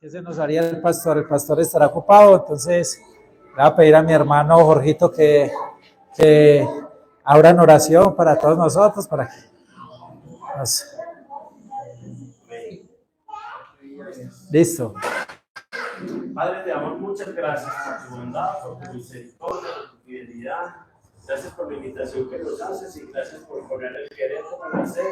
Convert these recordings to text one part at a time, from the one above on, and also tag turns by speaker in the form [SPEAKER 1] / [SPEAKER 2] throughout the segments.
[SPEAKER 1] ¿Qué se nos haría el pastor? El pastor estará ocupado, entonces le voy a pedir a mi hermano Jorgito que abra en oración para todos nosotros, para que nos... Listo.
[SPEAKER 2] Padre, te damos muchas gracias por tu bondad, por tu misericordia, por tu fidelidad. Gracias por la invitación que nos haces y gracias por poner el querer como el hacer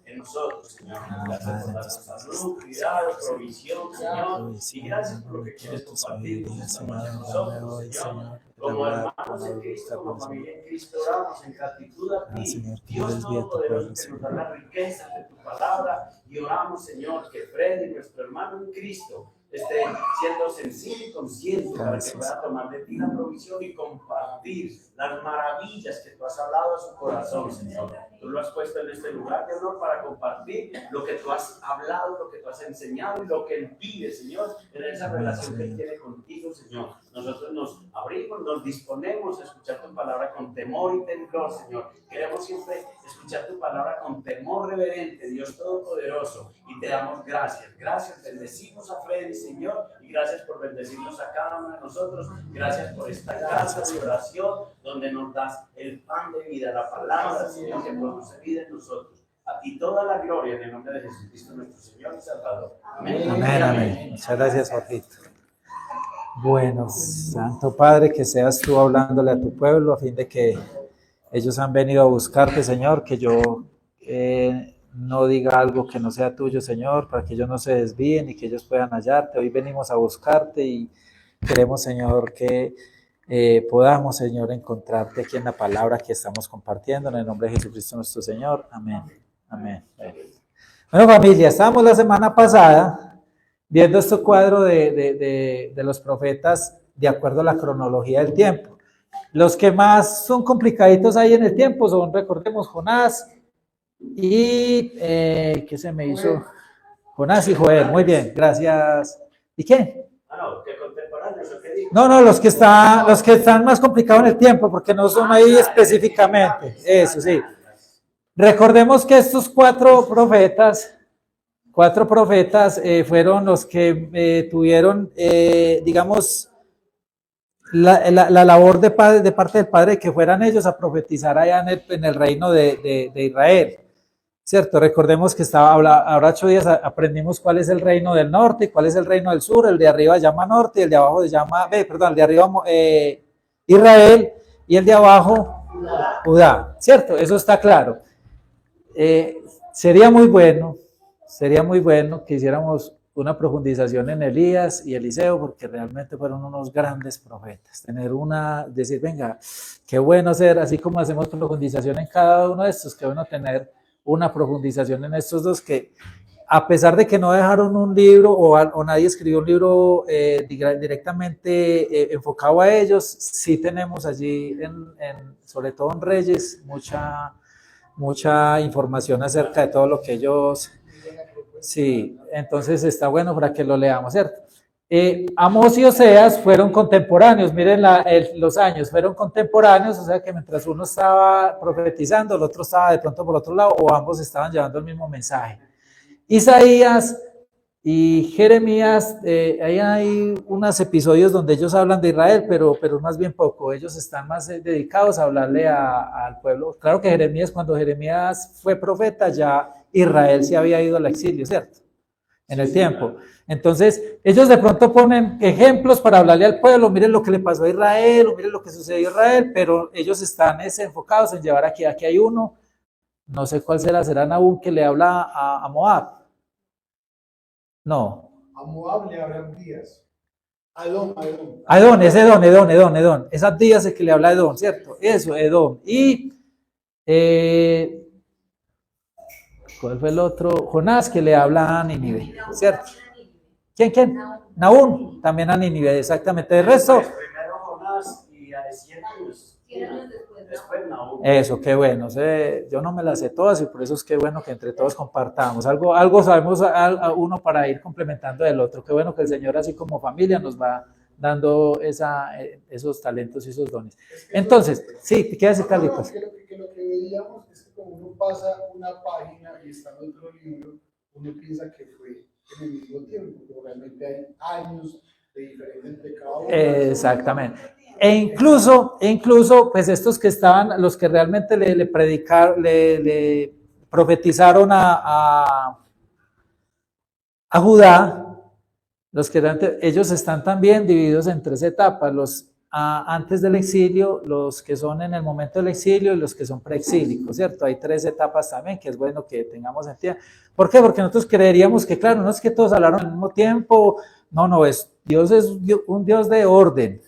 [SPEAKER 2] en nosotros, Señor. Gracias por darnos salud, cuidado, provisión, Señor. Y gracias por lo que quieres compartir esta mañana con nosotros, Señor. Como hermanos en Cristo, como familia en Cristo, oramos en gratitud a ti, Dios Todopoderoso, que nos da la riqueza de tu palabra. Y oramos, Señor, que Freddy, nuestro hermano en Cristo, esté siendo sensible y consciente para que pueda tomar de ti la provisión y compartir las maravillas que tú has hablado a su corazón, Señor. Tú lo has puesto en este lugar de honor para compartir lo que tú has hablado, lo que tú has enseñado y lo que él pide, Señor, en esa relación que él tiene contigo, Señor. Nosotros nos abrimos, nos disponemos a escuchar tu palabra con temor y temblor, Señor. Queremos siempre escuchar tu palabra con temor reverente, Dios Todopoderoso, y te damos gracias. Gracias, bendecimos a Freddy, Señor, y gracias por bendecirnos a cada uno de nosotros. Gracias por esta casa de oración donde nos das el pan de vida, la palabra, Señor, que produce vida en nosotros. A ti toda la gloria en el nombre de Jesucristo, nuestro Señor y Salvador. Amén.
[SPEAKER 1] Amén, amén. Muchas gracias, Jorgito. Bueno, Santo Padre, que seas tú hablándole a tu pueblo a fin de que ellos han venido a buscarte, Señor, que yo no diga algo que no sea tuyo, Señor, para que ellos no se desvíen y que ellos puedan hallarte. Hoy venimos a buscarte y queremos, Señor, que podamos, Señor, encontrarte aquí en la palabra que estamos compartiendo, en el nombre de Jesucristo nuestro Señor. Amén. Amén. Bueno, familia, estábamos la semana pasada viendo este cuadro de los profetas de acuerdo a la cronología del tiempo. Los que más son complicaditos ahí en el tiempo son, recordemos, Jonás y, ¿qué se me hizo? Jonás y Joel, muy bien, gracias. ¿Y qué? No, los que están más complicados en el tiempo, porque no son ahí específicamente, eso sí. Recordemos que estos cuatro profetas fueron los que tuvieron, digamos, la labor de parte del Padre, que fueran ellos a profetizar allá en el reino de Israel, ¿cierto? Recordemos que ahora 8 días aprendimos cuál es el reino del norte, cuál es el reino del sur, el de arriba se llama norte, el de abajo se llama, el de arriba Israel y el de abajo Judá, ¿cierto? Eso está claro. Sería muy bueno que hiciéramos una profundización en Elías y Eliseo, porque realmente fueron unos grandes profetas. Decir, venga, qué bueno ser, así como hacemos profundización en cada uno de estos, qué bueno tener una profundización en estos dos que, a pesar de que no dejaron un libro o nadie escribió un libro directamente enfocado a ellos, sí tenemos allí, sobre todo en Reyes, mucha información acerca de todo lo que ellos... Sí, entonces está bueno para que lo leamos, ¿cierto? Amós y Oseas fueron contemporáneos, miren los años, fueron contemporáneos, o sea que mientras uno estaba profetizando, el otro estaba de pronto por otro lado, o ambos estaban llevando el mismo mensaje. Isaías y Jeremías, ahí hay unos episodios donde ellos hablan de Israel, pero más bien poco, ellos están más dedicados a hablarle al pueblo. Claro que cuando Jeremías fue profeta, ya Israel se había ido al exilio, ¿cierto? En el tiempo. Entonces, ellos de pronto ponen ejemplos para hablarle al pueblo, miren lo que le pasó a Israel, o miren lo que sucedió a Israel, pero ellos están enfocados en llevar aquí hay uno, no sé cuál será Nahum, que le habla a Moab. No.
[SPEAKER 3] A Moab le habla Días. Edom.
[SPEAKER 1] Edom. Es Abdías el que le habla a Edom, ¿cierto? Eso, Edom. Y ¿cuál fue el otro? Jonás, que le habla a Nínive, ¿cierto? ¿Quién? Nahum, también a Nínive, exactamente. El resto.
[SPEAKER 2] Primero Jonás y a 100 años. Después Nahum.
[SPEAKER 1] Eso, qué bueno. Yo no me las sé todas y por eso es que bueno que entre todos compartamos. Algo sabemos a uno para ir complementando del otro. Qué bueno que el Señor, así como familia, nos va dando esos talentos y esos dones. Entonces, sí, ¿qué hace Carlitos?
[SPEAKER 3] Que lo que veíamos es que cuando uno pasa una página y está en otro libro, uno piensa que fue en el mismo tiempo, porque realmente hay años de diferencia entre cada uno.
[SPEAKER 1] Exactamente. E incluso, pues estos que estaban, los que realmente le predicaron, le profetizaron a Judá, los que ellos están también divididos en tres etapas, los antes del exilio, los que son en el momento del exilio y los que son preexílicos, ¿cierto? Hay tres etapas también que es bueno que tengamos en cuenta. ¿Por qué? Porque nosotros creeríamos que, claro, no es que todos hablaron al mismo tiempo, no, Dios es un Dios de orden.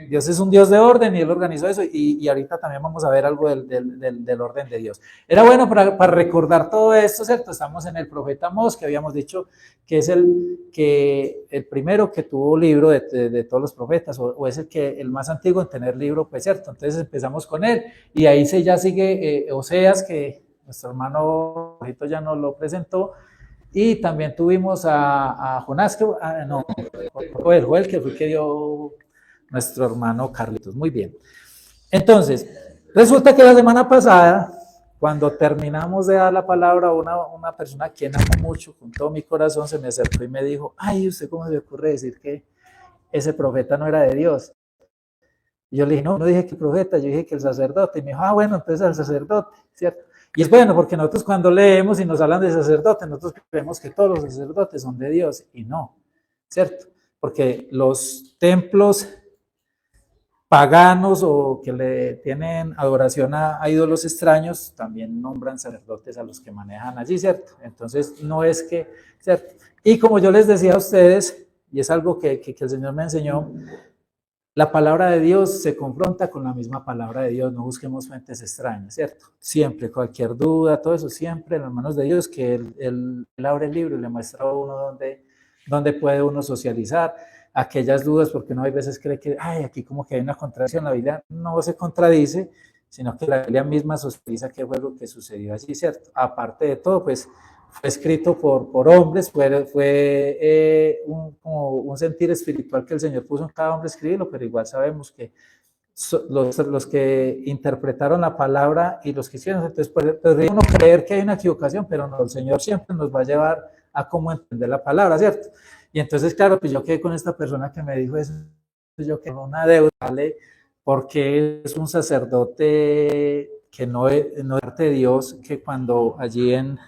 [SPEAKER 1] Dios es un Dios de orden y Él organizó eso y ahorita también vamos a ver algo del orden de Dios. Era bueno para recordar todo esto, ¿cierto? Estamos en el profeta Amós, que habíamos dicho que es el primero que tuvo libro de todos los profetas, o es el más antiguo en tener libro, pues cierto. Entonces empezamos con él y ahí ya sigue Oseas, que nuestro hermano Jorgito ya nos lo presentó. Y también tuvimos a Jonás, Joel, que fue que dio nuestro hermano Carlitos. Muy bien. Entonces, resulta que la semana pasada, cuando terminamos de dar la palabra a una persona a quien amo mucho, con todo mi corazón, se me acercó y me dijo, ay, ¿usted cómo se le ocurre decir que ese profeta no era de Dios? Y yo le dije, no dije que el profeta, yo dije que el sacerdote. Y me dijo, bueno, entonces el sacerdote, ¿cierto? Y es bueno, porque nosotros cuando leemos y nos hablan de sacerdote, nosotros creemos que todos los sacerdotes son de Dios, y no, ¿cierto? Porque los templos paganos o que le tienen adoración a ídolos extraños, también nombran sacerdotes a los que manejan allí, ¿cierto? Entonces, no es que, ¿cierto? Y como yo les decía a ustedes, y es algo que el Señor me enseñó, la palabra de Dios se confronta con la misma palabra de Dios, no busquemos fuentes extrañas, ¿cierto? Siempre, cualquier duda, todo eso, siempre en las manos de Dios, que Él abre el libro y le muestra a uno dónde puede uno socializar aquellas dudas, porque uno a veces cree que, aquí como que hay una contradicción, la Biblia no se contradice, sino que la Biblia misma socializa qué fue lo que sucedió allí, ¿cierto? Aparte de todo, pues fue escrito por hombres, fue como un sentir espiritual que el Señor puso en cada hombre escribirlo, pero igual sabemos que los que interpretaron la palabra y los que hicieron, entonces podría uno creer que hay una equivocación, pero no, el Señor siempre nos va a llevar a cómo entender la palabra, ¿cierto? Y entonces, claro, pues yo quedé con esta persona que me dijo eso, yo quedé con una deuda, ¿vale? Porque es un sacerdote que no es de Dios, que cuando allí en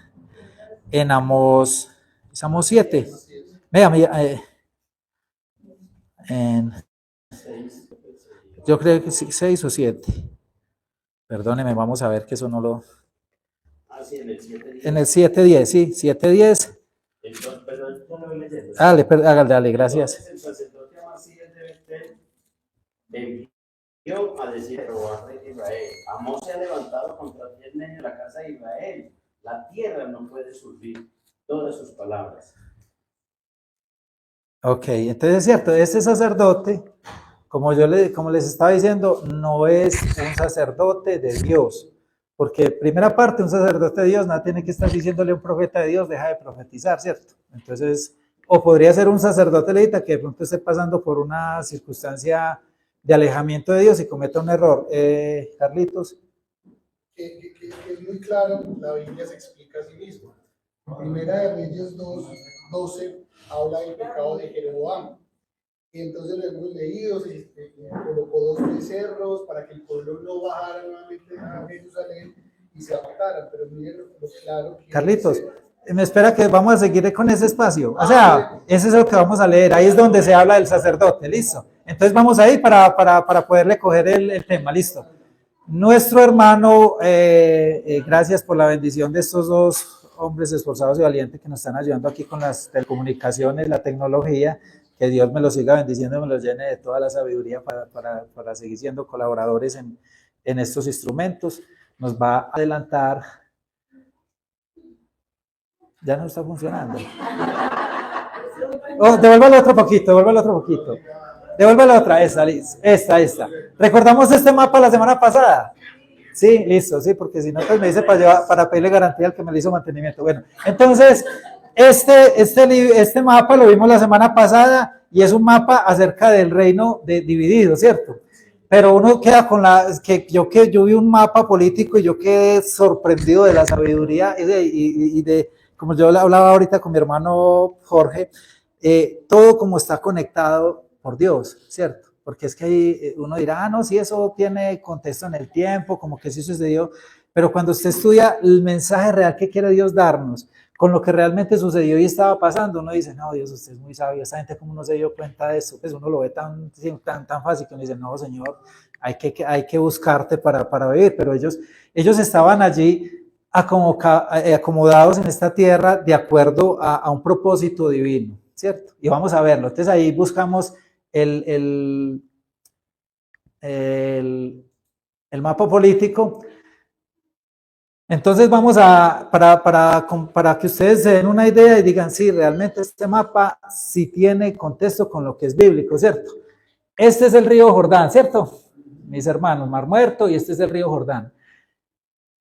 [SPEAKER 1] Amós 7, yo creo que 6 o 7, perdóneme, vamos a ver que eso no lo...
[SPEAKER 2] Sí,
[SPEAKER 1] en el 7:10, sí, 7:10. Dale, gracias.
[SPEAKER 2] Entonces, el sacerdote Amasías de Betel envió a decir a Jehová, rey de Israel, Amós se ha levantado contra ti en medio de la casa de Israel. La tierra no puede surgir todas sus palabras.
[SPEAKER 1] Ok, entonces es cierto, este sacerdote, como les estaba diciendo, no es un sacerdote de Dios. Porque primera parte, un sacerdote de Dios no tiene que estar diciéndole a un profeta de Dios, deja de profetizar, ¿cierto? Entonces, o podría ser un sacerdote levita que de pronto esté pasando por una circunstancia de alejamiento de Dios y cometa un error. Carlitos.
[SPEAKER 3] Que es muy claro, la Biblia se explica a sí misma. En Primera de Reyes 2:12 habla del pecado de Jeroboam. Y entonces lo hemos leído, se colocó 2 becerros para que el pueblo no bajara nuevamente a Jerusalén y se apartara. Pero miren lo claro que
[SPEAKER 1] Carlitos, me espera que vamos a seguir con ese espacio. O sea, ese es lo que vamos a leer. Ahí es donde se habla del sacerdote, ¿listo? Entonces vamos ahí para poderle coger el tema, ¿listo? Nuestro hermano, gracias por la bendición de estos dos hombres esforzados y valientes que nos están ayudando aquí con las telecomunicaciones, la tecnología. Que Dios me los siga bendiciendo, me los llene de toda la sabiduría para seguir siendo colaboradores en estos instrumentos. Nos va a adelantar. Ya no está funcionando. Oh, devuélvelo otro poquito. Devuélvelo otra, esta. ¿Recordamos este mapa la semana pasada? Sí, listo, sí, porque si no, pues me dice para pedirle garantía al que me le hizo mantenimiento. Bueno, entonces... Este mapa lo vimos la semana pasada y es un mapa acerca del reino dividido, ¿cierto? Pero uno queda con yo vi un mapa político y yo quedé sorprendido de la sabiduría y como yo hablaba ahorita con mi hermano Jorge, todo como está conectado por Dios, ¿cierto? Porque es que ahí uno dirá, no, si eso tiene contexto en el tiempo, como que sí sucedió, pero cuando usted estudia el mensaje real que quiere Dios darnos, con lo que realmente sucedió y estaba pasando, uno dice, no, Dios, usted es muy sabio, esa gente cómo no se dio cuenta de eso, pues uno lo ve tan fácil que uno dice, no, Señor, hay que buscarte para vivir, pero ellos estaban allí acomodados en esta tierra de acuerdo a un propósito divino, ¿cierto? Y vamos a verlo. Entonces ahí buscamos el mapa político. Entonces vamos para que ustedes se den una idea y digan, sí, realmente este mapa sí tiene contexto con lo que es bíblico, ¿cierto? Este es el río Jordán, ¿cierto? Mis hermanos, Mar Muerto, y este es el río Jordán.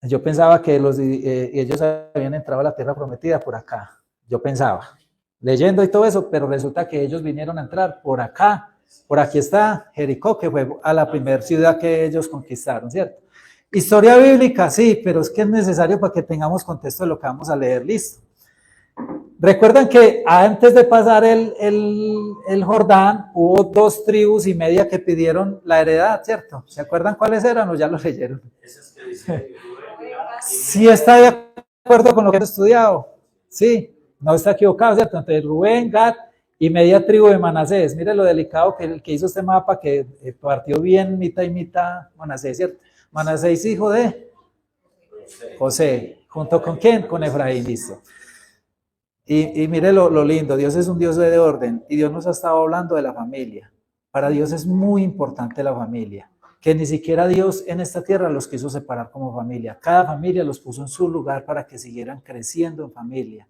[SPEAKER 1] Yo pensaba que ellos habían entrado a la tierra prometida por acá. Yo pensaba, leyendo y todo eso, pero resulta que ellos vinieron a entrar por acá. Por aquí está Jericó, que fue a la primera ciudad que ellos conquistaron, ¿cierto? Historia bíblica, sí, pero es que es necesario para que tengamos contexto de lo que vamos a leer, listo. Recuerdan que antes de pasar el Jordán, hubo 2 tribus y media que pidieron la heredad, ¿cierto? ¿Se acuerdan cuáles eran o ya lo leyeron? Sí está de acuerdo con lo que han estudiado, sí, no está equivocado, ¿cierto? Entonces Rubén, Gad y media tribu de Manasés. Mire lo delicado que hizo este mapa, que partió bien mitad y mitad Manasés, ¿cierto? Manasés hijo de José, ¿junto con quién? Con Efraín, listo. Y mire lo lindo, Dios es un Dios de orden y Dios nos ha estado hablando de la familia. Para Dios es muy importante la familia, que ni siquiera Dios en esta tierra los quiso separar como familia. Cada familia los puso en su lugar para que siguieran creciendo en familia.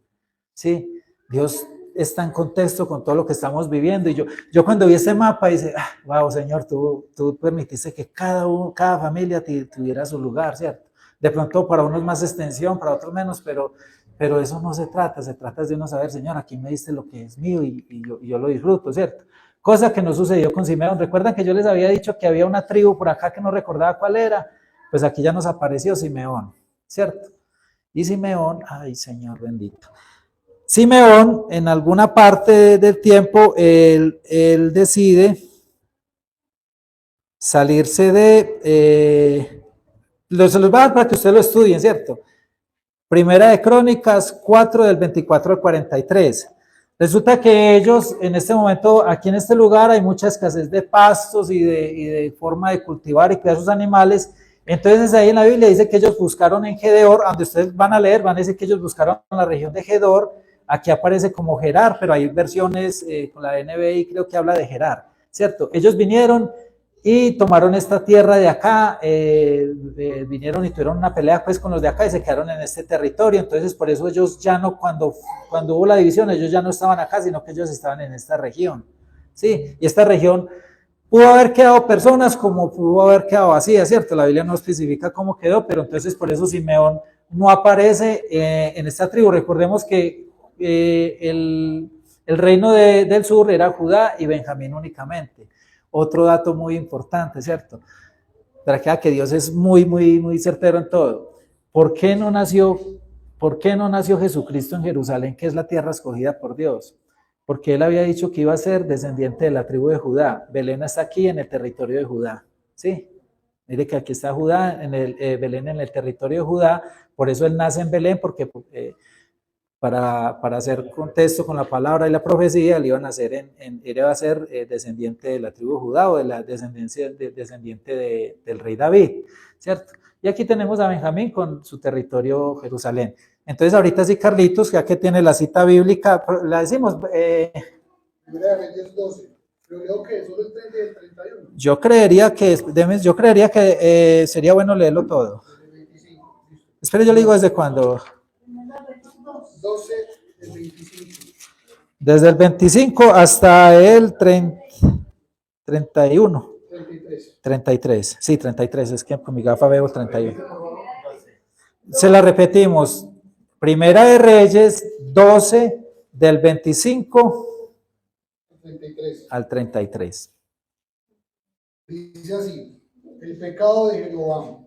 [SPEAKER 1] ¿Sí? Dios está en contexto con todo lo que estamos viviendo. Y yo cuando vi este mapa, dice, wow, Señor, tú permitiste que cada familia tuviera su lugar, ¿cierto? De pronto para unos más extensión, para otros menos, pero eso no se trata de uno saber, Señor, aquí me diste lo que es mío y yo lo disfruto, ¿cierto? Cosa que no sucedió con Simeón. ¿Recuerdan que yo les había dicho que había una tribu por acá que no recordaba cuál era? Pues aquí ya nos apareció Simeón, ¿cierto? Y Simeón, ay, Señor bendito. Simeón, en alguna parte del tiempo, él decide salirse se los va a dar para que ustedes lo estudien, ¿cierto? Primera de Crónicas 4 del 24 al 43. Resulta que ellos en este momento, aquí en este lugar hay mucha escasez de pastos y de forma de cultivar y criar sus animales. Entonces ahí en la Biblia dice que ellos buscaron en Gedor, donde ustedes van a leer, van a decir que ellos buscaron en la región de Gedor. Aquí aparece como Gerar, pero hay versiones con la NBI creo que habla de Gerar, ¿cierto? Ellos vinieron y tomaron esta tierra de acá, vinieron y tuvieron una pelea pues con los de acá y se quedaron en este territorio. Entonces por eso ellos ya no, cuando hubo la división, ellos ya no estaban acá, sino que ellos estaban en esta región, ¿sí? Y esta región pudo haber quedado personas como pudo haber quedado vacía, ¿cierto? La Biblia no especifica cómo quedó, pero entonces por eso Simeón no aparece en esta tribu. Recordemos que el reino del sur era Judá y Benjamín únicamente. Otro dato muy importante, ¿cierto? Para que Dios es muy, muy, muy certero en todo. ¿Por qué no nació Jesucristo en Jerusalén, que es la tierra escogida por Dios? Porque él había dicho que iba a ser descendiente de la tribu de Judá. Belén está aquí en el territorio de Judá, ¿sí? Mire que aquí está Judá, Belén en el territorio de Judá, por eso él nace en Belén, porque para hacer contexto con la palabra y la profecía, él iba a ser descendiente de la tribu de Judá o de la descendiente del rey David, ¿cierto? Y aquí tenemos a Benjamín con su territorio Jerusalén. Entonces ahorita sí, Carlitos, ya que tiene la cita bíblica, la decimos.
[SPEAKER 3] Primera de Reyes 12. Creo que solo el 30 y el 31.
[SPEAKER 1] Yo creería que sería bueno leerlo todo. Espere, yo le digo desde cuándo.
[SPEAKER 3] 12 del 25.
[SPEAKER 1] Desde el 25 hasta el 31. 33. Sí, 33. Es que con mi gafa veo 31. Se la repetimos. Primera de Reyes 12 del 25 al 33.
[SPEAKER 3] Dice así: el pecado de Jeroboam.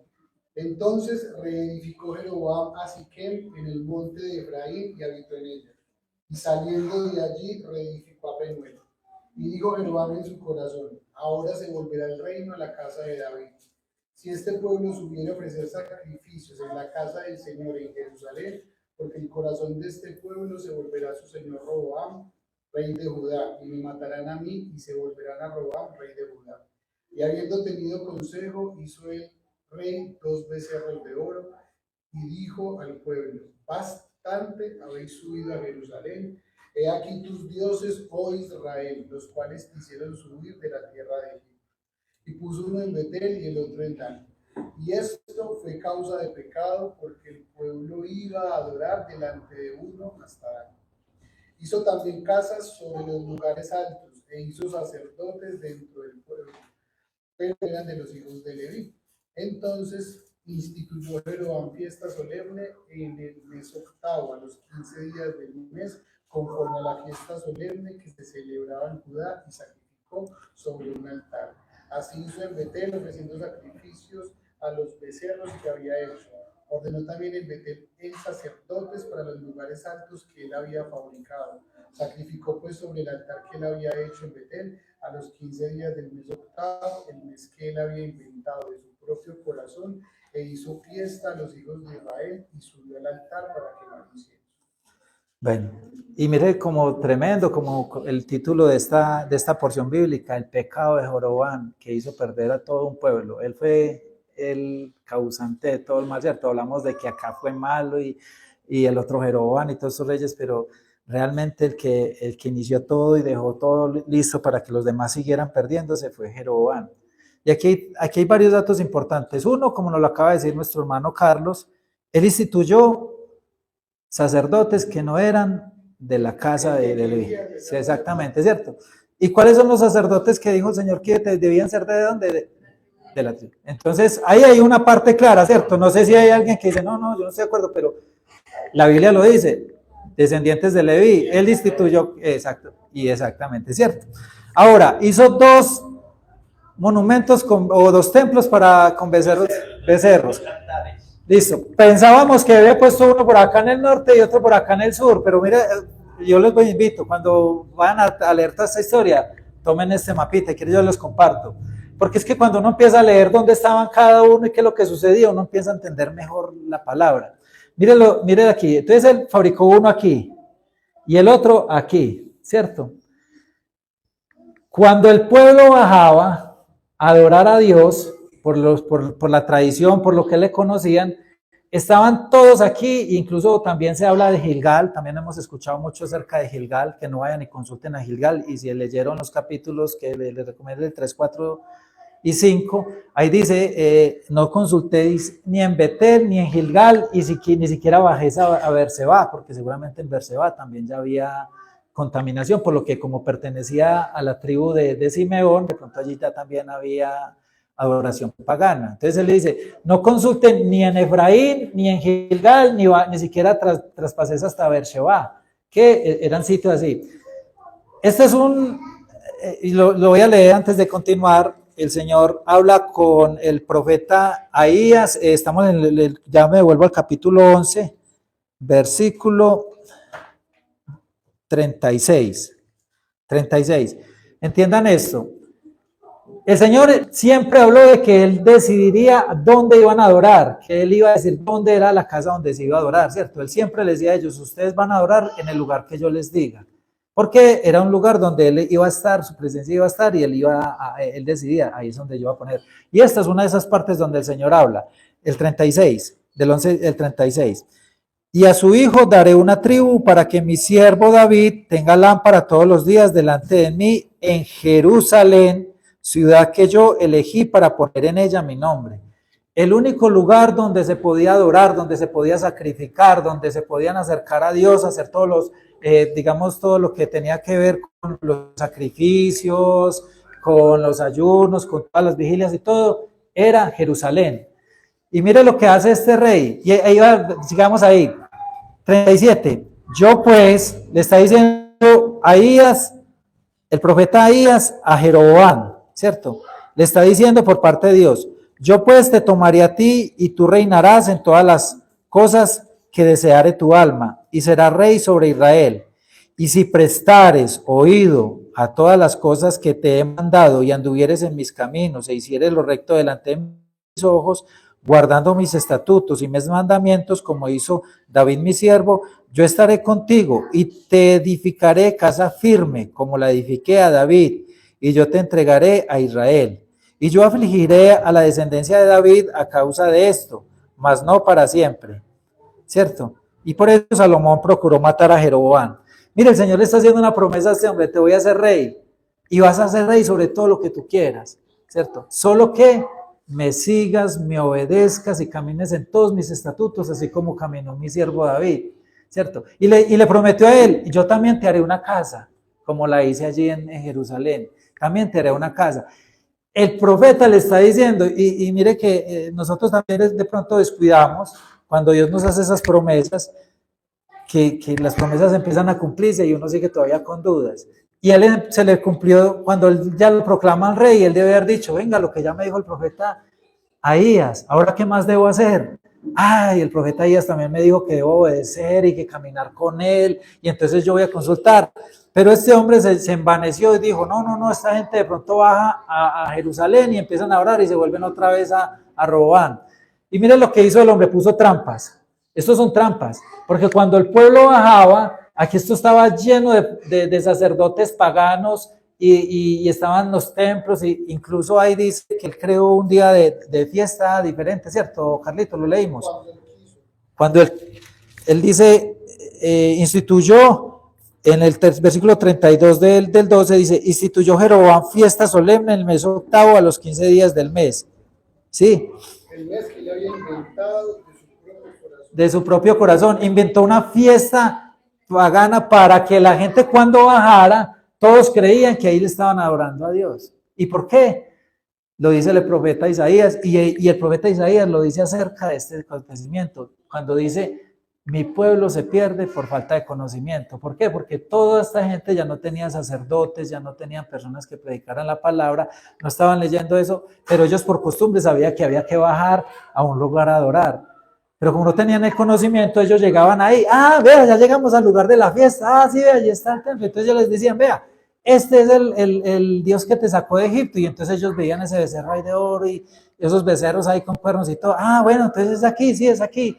[SPEAKER 3] Entonces reedificó Jeroboam a Siquem en el monte de Efraín y habitó en ella. Y saliendo de allí reedificó a Penuel. Y dijo Jeroboam en su corazón: ahora se volverá el reino a la casa de David. Si este pueblo subiera a ofrecer sacrificios en la casa del Señor en Jerusalén, porque el corazón de este pueblo se volverá a su señor Roboam, rey de Judá, y me matarán a mí y se volverán a Roboam, rey de Judá. Y habiendo tenido consejo, hizo el rey 2 becerros de oro, y dijo al pueblo: bastante habéis subido a Jerusalén. He aquí tus dioses, oh Israel, los cuales te hicieron subir de la tierra de Egipto. Y puso uno en Betel y el otro en Dan. Y esto fue causa de pecado, porque el pueblo iba a adorar delante de uno hasta Dan. Hizo también casas sobre los lugares altos, e hizo sacerdotes dentro del pueblo, pero eran de los hijos de Leví. Entonces instituyó Jeroboam fiesta solemne en el mes octavo, a los 15 días del mes, conforme a la fiesta solemne que se celebraba en Judá, y sacrificó sobre un altar. Así hizo en Betel, ofreciendo sacrificios a los becerros que había hecho. Ordenó también en Betel en sacerdotes para los lugares altos que él había fabricado. Sacrificó pues sobre el altar que él había hecho en Betel a los 15 días del mes octavo, el mes que él había inventado de su propio corazón, e hizo fiesta a los hijos de Israel y subió al altar para quemar incienso.
[SPEAKER 1] Bueno, y mire como tremendo, como el título de esta porción bíblica, el pecado de Jeroboam, que hizo perder a todo un pueblo. Él fue el causante de todo el mal, ¿cierto? Hablamos de que acá fue malo y el otro Jeroboam y todos esos reyes, pero realmente el que inició todo y dejó todo listo para que los demás siguieran perdiéndose fue Jeroboam. Y aquí hay varios datos importantes. Uno, como nos lo acaba de decir nuestro hermano Carlos, él instituyó sacerdotes que no eran de la casa de Leví. Sí, exactamente, ¿cierto? ¿Y cuáles son los sacerdotes que dijo el Señor que debían ser de dónde? De la tribu. Entonces, ahí hay una parte clara, ¿cierto? No sé si hay alguien que dice, no, yo no estoy de acuerdo, pero la Biblia lo dice, descendientes de Leví. Él instituyó, exacto, y exactamente, ¿cierto? Ahora, hizo dos monumentos o dos templos con becerros. Listo. Pensábamos que había puesto uno por acá en el norte y otro por acá en el sur, pero mire, yo les invito, cuando vayan a leer toda esta historia, tomen este mapita, que yo les comparto. Porque es que cuando uno empieza a leer dónde estaban cada uno y qué es lo que sucedía, uno empieza a entender mejor la palabra. Mire aquí. Entonces él fabricó uno aquí y el otro aquí, ¿cierto? Cuando el pueblo bajaba a adorar a Dios, por la tradición, por lo que le conocían, estaban todos aquí, incluso también se habla de Gilgal, también hemos escuchado mucho acerca de Gilgal, que no vayan y consulten a Gilgal, y si leyeron los capítulos que les recomiendo, el 3, 4 y 5, ahí dice, no consultéis ni en Betel ni en Gilgal, y ni siquiera bajéis a Berseba, porque seguramente en Berseba también ya había contaminación, por lo que como pertenecía a la tribu de Simeón, de pronto allí ya también había adoración pagana. Entonces él le dice, no consulten ni en Efraín, ni en Gilgal, ni siquiera traspases hasta Beersheba, que eran sitios así. Este es y lo voy a leer antes de continuar. El Señor habla con el profeta Ahías, estamos ya me devuelvo al capítulo 11, versículo 36. Entiendan esto. El Señor siempre habló de que Él decidiría dónde iban a adorar, que Él iba a decir dónde era la casa donde se iba a adorar, ¿cierto? Él siempre les decía a ellos, ustedes van a adorar en el lugar que yo les diga, porque era un lugar donde Él iba a estar, su presencia iba a estar y Él decidía, ahí es donde yo iba a poner. Y esta es una de esas partes donde el Señor habla, el 36, del 11, el 36. Y a su hijo daré una tribu para que mi siervo David tenga lámpara todos los días delante de mí en Jerusalén, ciudad que yo elegí para poner en ella mi nombre. El único lugar donde se podía adorar, donde se podía sacrificar, donde se podían acercar a Dios, hacer todos los, todo lo que tenía que ver con los sacrificios, con los ayunos, con todas las vigilias y todo, era Jerusalén. Y mire lo que hace este rey, y ahí va, sigamos ahí, 37. Yo pues, le está diciendo Ahías, el profeta Ahías a Jeroboam, ¿cierto? Le está diciendo por parte de Dios, Yo pues te tomaré a ti y tú reinarás en todas las cosas que deseare tu alma y serás rey sobre Israel. Y si prestares oído a todas las cosas que te he mandado y anduvieres en mis caminos e hicieres lo recto delante de mis ojos, guardando mis estatutos y mis mandamientos, como hizo David mi siervo, yo estaré contigo y te edificaré casa firme, como la edifiqué a David, y yo te entregaré a Israel. Y yo afligiré a la descendencia de David a causa de esto, mas no para siempre. ¿Cierto? Y por eso Salomón procuró matar a Jeroboam. Mira, el Señor le está haciendo una promesa a este hombre: te voy a hacer rey y vas a ser rey sobre todo lo que tú quieras, ¿cierto? Solo que me sigas, me obedezcas y camines en todos mis estatutos, así como caminó mi siervo David, ¿cierto? Y le prometió a él: yo también te haré una casa, como la hice allí en Jerusalén, también te haré una casa. El profeta le está diciendo, y mire que nosotros también de pronto descuidamos cuando Dios nos hace esas promesas, que las promesas empiezan a cumplirse y uno sigue todavía con dudas. Y a él se le cumplió cuando él ya lo proclama al rey, él debe haber dicho: venga, lo que ya me dijo el profeta Ahías, ¿ahora qué más debo hacer? Ay, el profeta Ahías también me dijo que debo obedecer y que caminar con él, y entonces yo voy a consultar. Pero este hombre se envaneció y dijo: no, esta gente de pronto baja a Jerusalén y empiezan a orar y se vuelven otra vez a Roboam. Y miren lo que hizo el hombre: puso trampas. Estos son trampas, porque cuando el pueblo bajaba, aquí esto estaba lleno de sacerdotes paganos y estaban los templos, e incluso ahí dice que él creó un día de fiesta diferente, ¿cierto, Carlito? Lo leímos. Cuando él dice, instituyó, en el versículo 32 del 12, dice: instituyó Jeroboam fiesta solemne en el mes octavo a los 15 días del mes. Sí.
[SPEAKER 3] El mes que ya había inventado
[SPEAKER 1] de su propio corazón. Inventó una fiesta pagana para que la gente, cuando bajara, todos creían que ahí le estaban adorando a Dios. ¿Y por qué? Lo dice el profeta Isaías, y el profeta Isaías lo dice acerca de este acontecimiento, cuando dice: mi pueblo se pierde por falta de conocimiento. ¿Por qué? Porque toda esta gente ya no tenía sacerdotes, ya no tenían personas que predicaran la palabra, no estaban leyendo eso, pero ellos por costumbre sabían que había que bajar a un lugar a adorar. Pero como no tenían el conocimiento, ellos llegaban ahí: ah, vea, ya llegamos al lugar de la fiesta, ah, sí, vea, allí está el templo. Entonces ellos les decían: vea, este es el Dios que te sacó de Egipto. Y entonces ellos veían ese becerro ahí de oro y esos becerros ahí con cuernos y todo. Ah, bueno, entonces es aquí, sí, es aquí.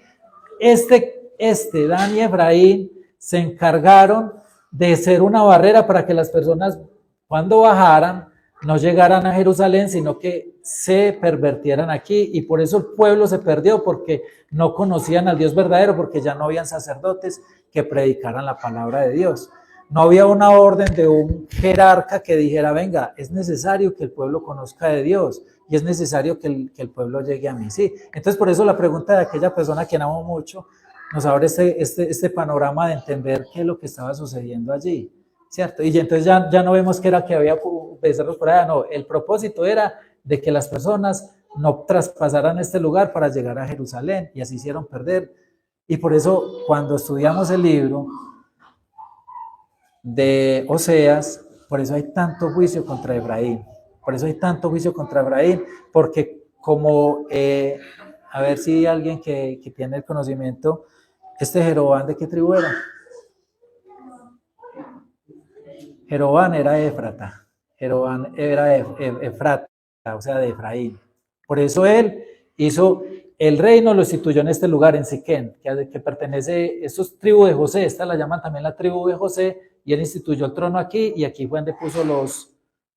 [SPEAKER 1] Dan y Efraín se encargaron de ser una barrera para que las personas, cuando bajaran, no llegaran a Jerusalén, sino que se pervertieran aquí. Y por eso el pueblo se perdió, porque no conocían al Dios verdadero, porque ya no habían sacerdotes que predicaran la palabra de Dios. No había una orden de un jerarca que dijera: venga, es necesario que el pueblo conozca de Dios y es necesario que el pueblo llegue a mí. Sí. Entonces, por eso la pregunta de aquella persona a quien amo mucho nos abre este panorama de entender qué es lo que estaba sucediendo allí, ¿cierto? Y entonces ya no vemos que era que había becerros por allá. No, el propósito era de que las personas no traspasaran este lugar para llegar a Jerusalén, y así hicieron perder. Y por eso, cuando estudiamos el libro de Oseas, por eso hay tanto juicio contra Efraín. Por eso hay tanto juicio contra Efraín, porque como, a ver si hay alguien que tiene el conocimiento, Jeroboam, ¿de qué tribu era? Jeroboam era Éfrata. Jeroboam era Efrata, o sea, de Efraín. Por eso él hizo el reino, lo instituyó en este lugar, en Siquén, que pertenece, estos tribus de José, esta la llaman también la tribu de José, y él instituyó el trono aquí, y aquí fue donde puso los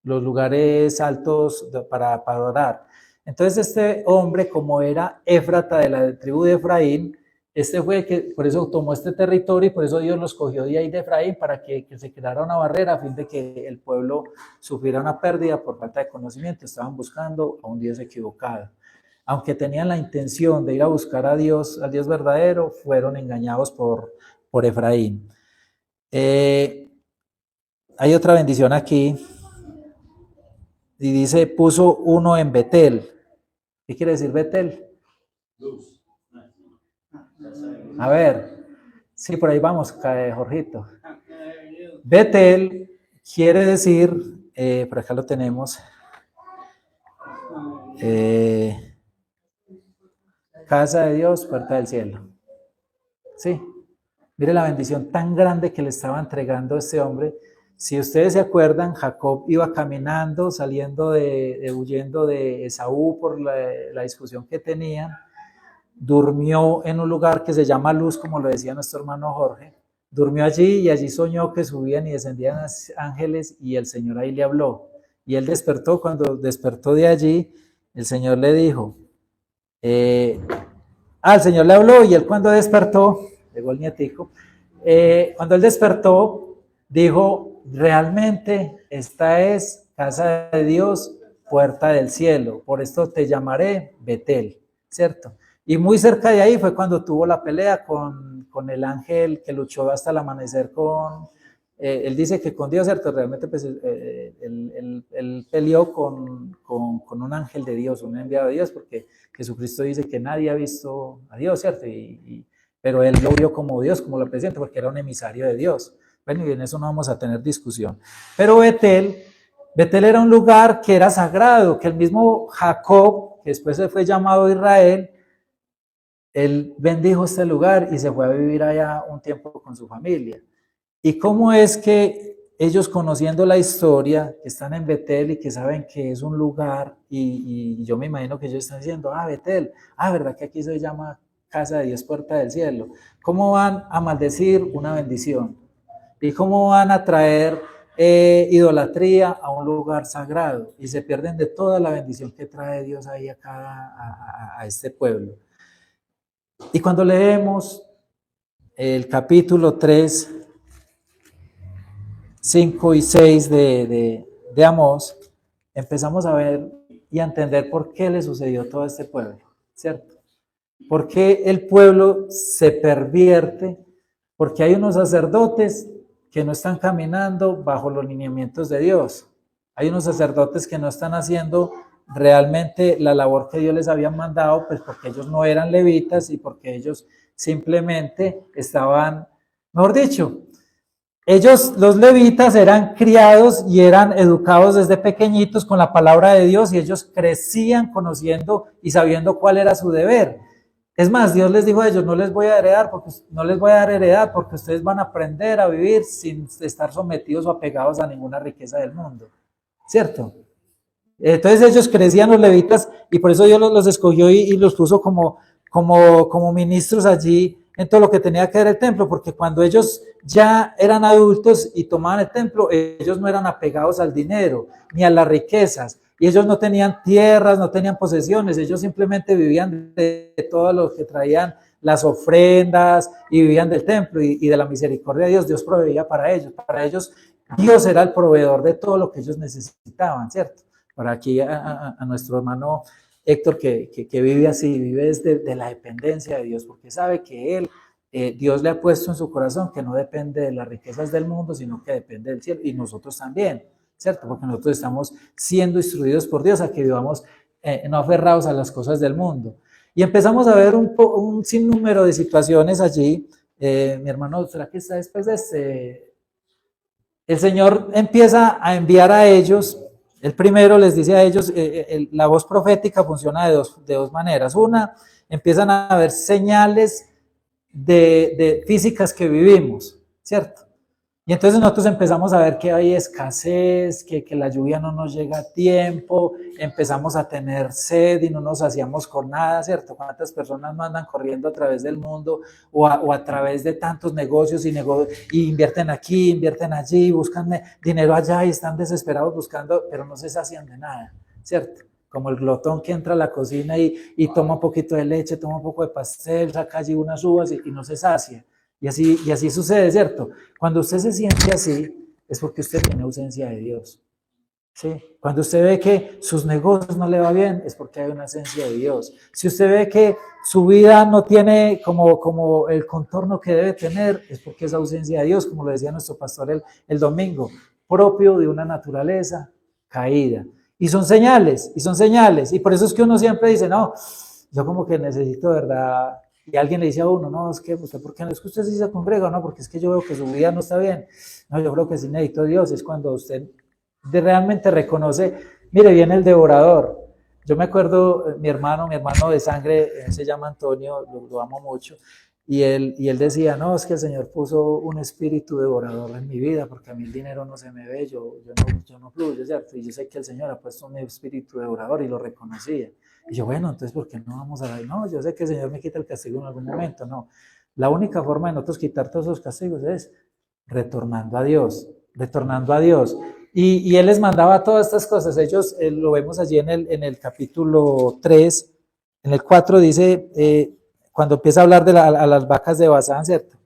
[SPEAKER 1] lugares altos para adorar. Entonces este hombre, como era Éfrata de la tribu de Efraín, este fue que por eso tomó este territorio, y por eso Dios los cogió de ahí de Efraín, para que se creara una barrera a fin de que el pueblo sufriera una pérdida por falta de conocimiento. Estaban buscando a un Dios equivocado. Aunque tenían la intención de ir a buscar a Dios, al Dios verdadero, fueron engañados por Efraín. Hay otra bendición aquí, y dice: puso uno en Betel. ¿Qué quiere decir Betel?
[SPEAKER 2] Luz.
[SPEAKER 1] A ver, sí, por ahí vamos, Jorgito. Betel quiere decir, por acá lo tenemos, casa de Dios, puerta del cielo. Sí, mire la bendición tan grande que le estaba entregando este hombre. Si ustedes se acuerdan, Jacob iba caminando, saliendo huyendo de Esaú por la discusión que tenían. Durmió en un lugar que se llama Luz, como lo decía nuestro hermano Jorge. Durmió allí y allí soñó que subían y descendían ángeles y el Señor ahí le habló. Y él despertó. Cuando despertó de allí, el Señor le dijo, el Señor le habló y él cuando despertó, llegó el nietico, cuando él despertó, dijo, realmente esta es casa de Dios, puerta del cielo, por esto te llamaré Betel, ¿cierto? Y muy cerca de ahí fue cuando tuvo la pelea con el ángel que luchó hasta el amanecer él dice que con Dios, ¿cierto? Realmente pues, él peleó con un ángel de Dios, un enviado de Dios, porque Jesucristo dice que nadie ha visto a Dios, ¿cierto? Pero él lo vio como Dios, como lo presenta, porque era un emisario de Dios. Bueno, y en eso no vamos a tener discusión. Pero Betel era un lugar que era sagrado, que el mismo Jacob, que después se fue llamado Israel, él bendijo este lugar y se fue a vivir allá un tiempo con su familia. ¿Y cómo es que ellos, conociendo la historia, que están en Betel y que saben que es un lugar, y yo me imagino que ellos están diciendo, Betel, ¿verdad que aquí se llama casa de Dios, puerta del cielo? ¿Cómo van a maldecir una bendición? ¿Y cómo van a traer idolatría a un lugar sagrado? Y se pierden de toda la bendición que trae Dios ahí a este pueblo. Y cuando leemos el capítulo 3, 5 y 6 de Amós, empezamos a ver y a entender por qué le sucedió todo a este pueblo, ¿cierto? ¿Por qué el pueblo se pervierte? Porque hay unos sacerdotes que no están caminando bajo los lineamientos de Dios. Hay unos sacerdotes que no están haciendo realmente la labor que Dios les había mandado, pues porque ellos no eran levitas y porque ellos simplemente estaban, mejor dicho, ellos, los levitas, eran criados y eran educados desde pequeñitos con la palabra de Dios y ellos crecían conociendo y sabiendo cuál era su deber. Es más, Dios les dijo a ellos, no les voy a dar heredad porque ustedes van a aprender a vivir sin estar sometidos o apegados a ninguna riqueza del mundo, ¿cierto? Entonces ellos crecían los levitas y por eso Dios los escogió y los puso como ministros allí en todo lo que tenía que ver el templo, porque cuando ellos ya eran adultos y tomaban el templo, ellos no eran apegados al dinero ni a las riquezas, y ellos no tenían tierras, no tenían posesiones, ellos simplemente vivían de todo lo que traían las ofrendas y vivían del templo y de la misericordia de Dios. Dios proveía para ellos Dios era el proveedor de todo lo que ellos necesitaban, ¿cierto? Para aquí a nuestro hermano Héctor que vive así, vive desde la dependencia de Dios, porque sabe que Dios le ha puesto en su corazón que no depende de las riquezas del mundo, sino que depende del cielo, y nosotros también, ¿cierto? Porque nosotros estamos siendo instruidos por Dios a que vivamos no aferrados a las cosas del mundo. Y empezamos a ver un sinnúmero de situaciones allí. Mi hermano, ¿será que está después de este? El Señor empieza a enviar a ellos. El primero les dice a ellos, la voz profética funciona de dos maneras. Una, empiezan a haber señales de físicas que vivimos, ¿cierto? Y entonces nosotros empezamos a ver que hay escasez, que la lluvia no nos llega a tiempo, empezamos a tener sed y no nos hacíamos con nada, ¿cierto? ¿Cuántas personas no andan corriendo a través del mundo o a través de tantos negocios y invierten aquí, invierten allí, buscan dinero allá y están desesperados buscando, pero no se sacian de nada, ¿cierto? Como el glotón que entra a la cocina y toma un poquito de leche, toma un poco de pastel, saca allí unas uvas y no se sacia. Y así sucede, ¿cierto? Cuando usted se siente así, es porque usted tiene ausencia de Dios, ¿sí? Cuando usted ve que sus negocios no le va bien, es porque hay una ausencia de Dios. Si usted ve que su vida no tiene como el contorno que debe tener, es porque es ausencia de Dios, como lo decía nuestro pastor el domingo, propio de una naturaleza caída. Y son señales, y por eso es que uno siempre dice, no, yo como que necesito, ¿verdad? Y alguien le dice a uno, no, es que usted, ¿por qué no? Es que usted sí se congrega, no, porque es que yo veo que su vida no está bien. No, yo creo que sí necesito a Dios, es cuando usted realmente reconoce, mire, viene el devorador. Yo me acuerdo, mi hermano de sangre, él se llama Antonio, lo amo mucho, y él decía, no, es que el Señor puso un espíritu devorador en mi vida, porque a mí el dinero no se me ve, yo no fluyo, ¿cierto? Y yo sé que el Señor ha puesto un espíritu devorador y lo reconocía. Y yo, bueno, entonces, ¿por qué no vamos a dar? No, yo sé que el Señor me quita el castigo en algún momento, no. La única forma de nosotros quitar todos esos castigos es retornando a Dios, retornando a Dios. Y Él les mandaba todas estas cosas. Ellos, lo vemos allí en el capítulo 3, en el 4 dice, cuando empieza a hablar de a las vacas de Basán, ¿cierto?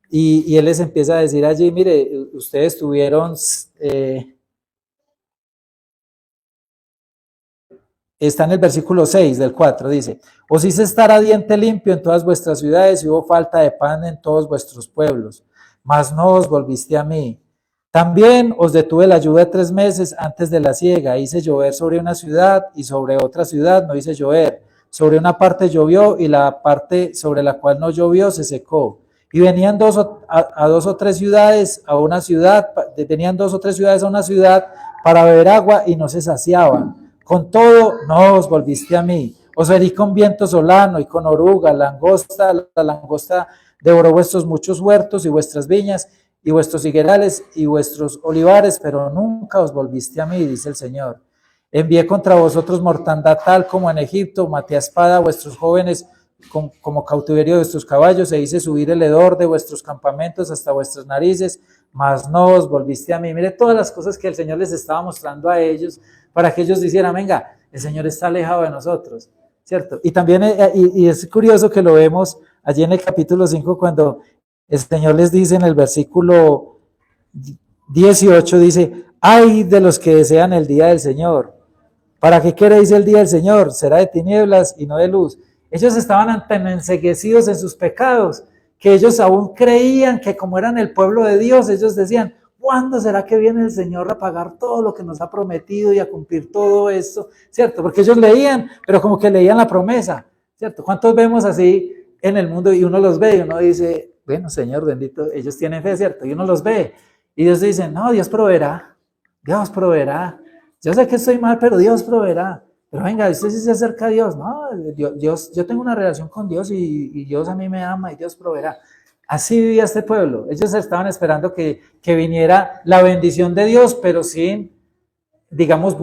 [SPEAKER 1] Y Él les empieza a decir allí, mire, ustedes tuvieron... está en el versículo 6 del 4, dice, os hice estar a diente limpio en todas vuestras ciudades y hubo falta de pan en todos vuestros pueblos, mas no os volviste a mí. También os detuve la lluvia 3 meses antes de la siega, hice llover sobre una ciudad y sobre otra ciudad no hice llover. Sobre una parte llovió y la parte sobre la cual no llovió se secó. Y venían a dos o tres ciudades a una ciudad, venían 2 o 3 ciudades a una ciudad para beber agua y no se saciaban. Con todo, no os volviste a mí. Os herí con viento solano y con oruga, langosta. La langosta devoró vuestros muchos huertos y vuestras viñas y vuestros higuerales y vuestros olivares, pero nunca os volviste a mí, dice el Señor. Envié contra vosotros mortandad tal como en Egipto, maté a espada a vuestros jóvenes como cautiverio de vuestros caballos, e hice subir el hedor de vuestros campamentos hasta vuestras narices, mas no os volviste a mí. Mire todas las cosas que el Señor les estaba mostrando a ellos, para que ellos dijeran, venga, el Señor está alejado de nosotros, ¿cierto? Y también, y es curioso que lo vemos allí en el capítulo 5, cuando el Señor les dice en el versículo 18, dice, ay de los que desean el día del Señor. ¿Para qué queréis el día del Señor? Será de tinieblas y no de luz. Ellos estaban tan enceguecidos en sus pecados, que ellos aún creían que como eran el pueblo de Dios, ellos decían, ¿cuándo será que viene el Señor a pagar todo lo que nos ha prometido y a cumplir todo esto? ¿Cierto? Porque ellos leían, pero como que leían la promesa, ¿cierto? ¿Cuántos vemos así en el mundo y uno los ve y uno dice, bueno, Señor bendito, ellos tienen fe, ¿cierto? Y uno los ve y Dios dice, no, Dios proveerá, Dios proveerá. Yo sé que estoy mal, pero Dios proveerá. Pero venga, usted sí se acerca a Dios, ¿no? Yo tengo una relación con Dios y Dios a mí me ama y Dios proveerá. Así vivía este pueblo. Ellos estaban esperando que viniera la bendición de Dios, pero sin, digamos,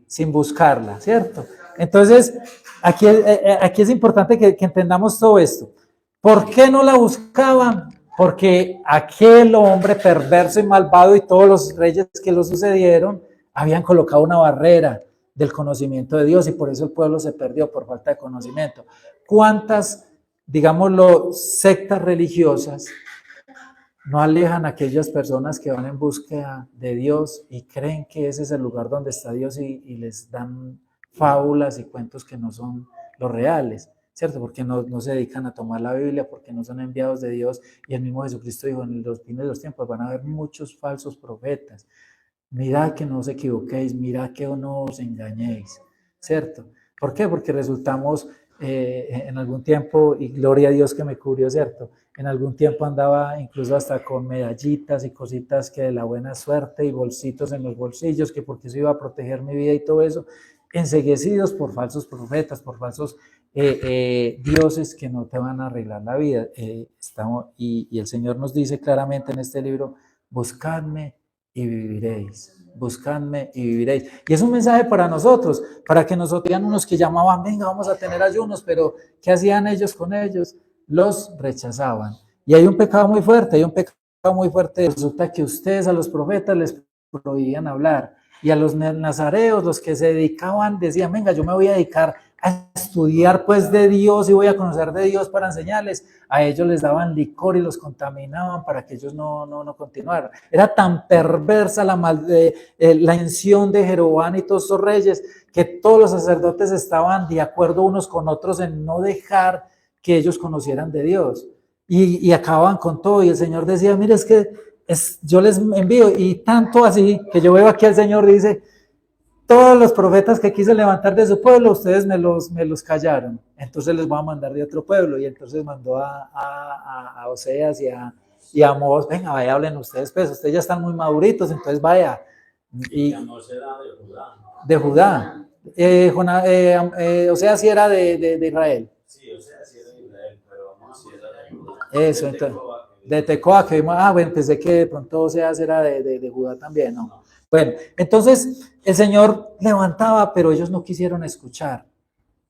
[SPEAKER 1] sin buscarla, ¿cierto? Entonces, aquí es importante que entendamos todo esto. ¿Por qué no la buscaban? Porque aquel hombre perverso y malvado y todos los reyes que lo sucedieron habían colocado una barrera del conocimiento de Dios y por eso el pueblo se perdió por falta de conocimiento. ¿Cuántas, digámoslo, sectas religiosas no alejan a aquellas personas que van en búsqueda de Dios y creen que ese es el lugar donde está Dios y les dan fábulas y cuentos que no son los reales, ¿cierto? Porque no se dedican a tomar la Biblia, porque no son enviados de Dios, y el mismo Jesucristo dijo, en los fines de los tiempos van a haber muchos falsos profetas. Mirad que no os equivoquéis, mirad que no os engañéis, ¿cierto? ¿Por qué? Porque resultamos en algún tiempo, y gloria a Dios que me cubrió, ¿cierto? En algún tiempo andaba incluso hasta con medallitas y cositas que de la buena suerte y bolsitos en los bolsillos, que porque eso iba a proteger mi vida y todo eso, enceguecidos por falsos profetas, por falsos dioses que no te van a arreglar la vida. Y el Señor nos dice claramente en este libro, buscadme y viviréis, buscadme y viviréis. Y es un mensaje para nosotros, para que nosotros, digan unos que llamaban, venga, vamos a tener ayunos, pero ¿qué hacían ellos con ellos? Los rechazaban. Y hay un pecado muy fuerte, resulta que ustedes a los profetas les prohibían hablar, y a los nazareos, los que se dedicaban, decían, venga, yo me voy a dedicar a estudiar pues de Dios y voy a conocer de Dios para enseñarles. A ellos les daban licor y los contaminaban para que ellos no continuaran. Era tan perversa la intención de Jeroboam y todos esos reyes, que todos los sacerdotes estaban de acuerdo unos con otros en no dejar que ellos conocieran de Dios. Y acababan con todo. Y el Señor decía, mire, es que yo les envío. Y tanto así que yo veo aquí al Señor dice, todos los profetas que quise levantar de su pueblo, ustedes me los callaron. Entonces les voy a mandar de otro pueblo. Y entonces mandó a Oseas y a Amós, venga, vaya, hablen ustedes, pues ustedes ya están muy maduritos, entonces vaya. Y Amós era de Judá. De Judá. O sea, si era de Israel.
[SPEAKER 2] Sí, o sea, sí era de Israel, pero no, sí era de Judá.
[SPEAKER 1] Eso, entonces, de Tecoa, que vimos, bueno, pensé que de pronto o sea, era de Judá también, ¿no? Bueno, entonces el Señor levantaba, pero ellos no quisieron escuchar.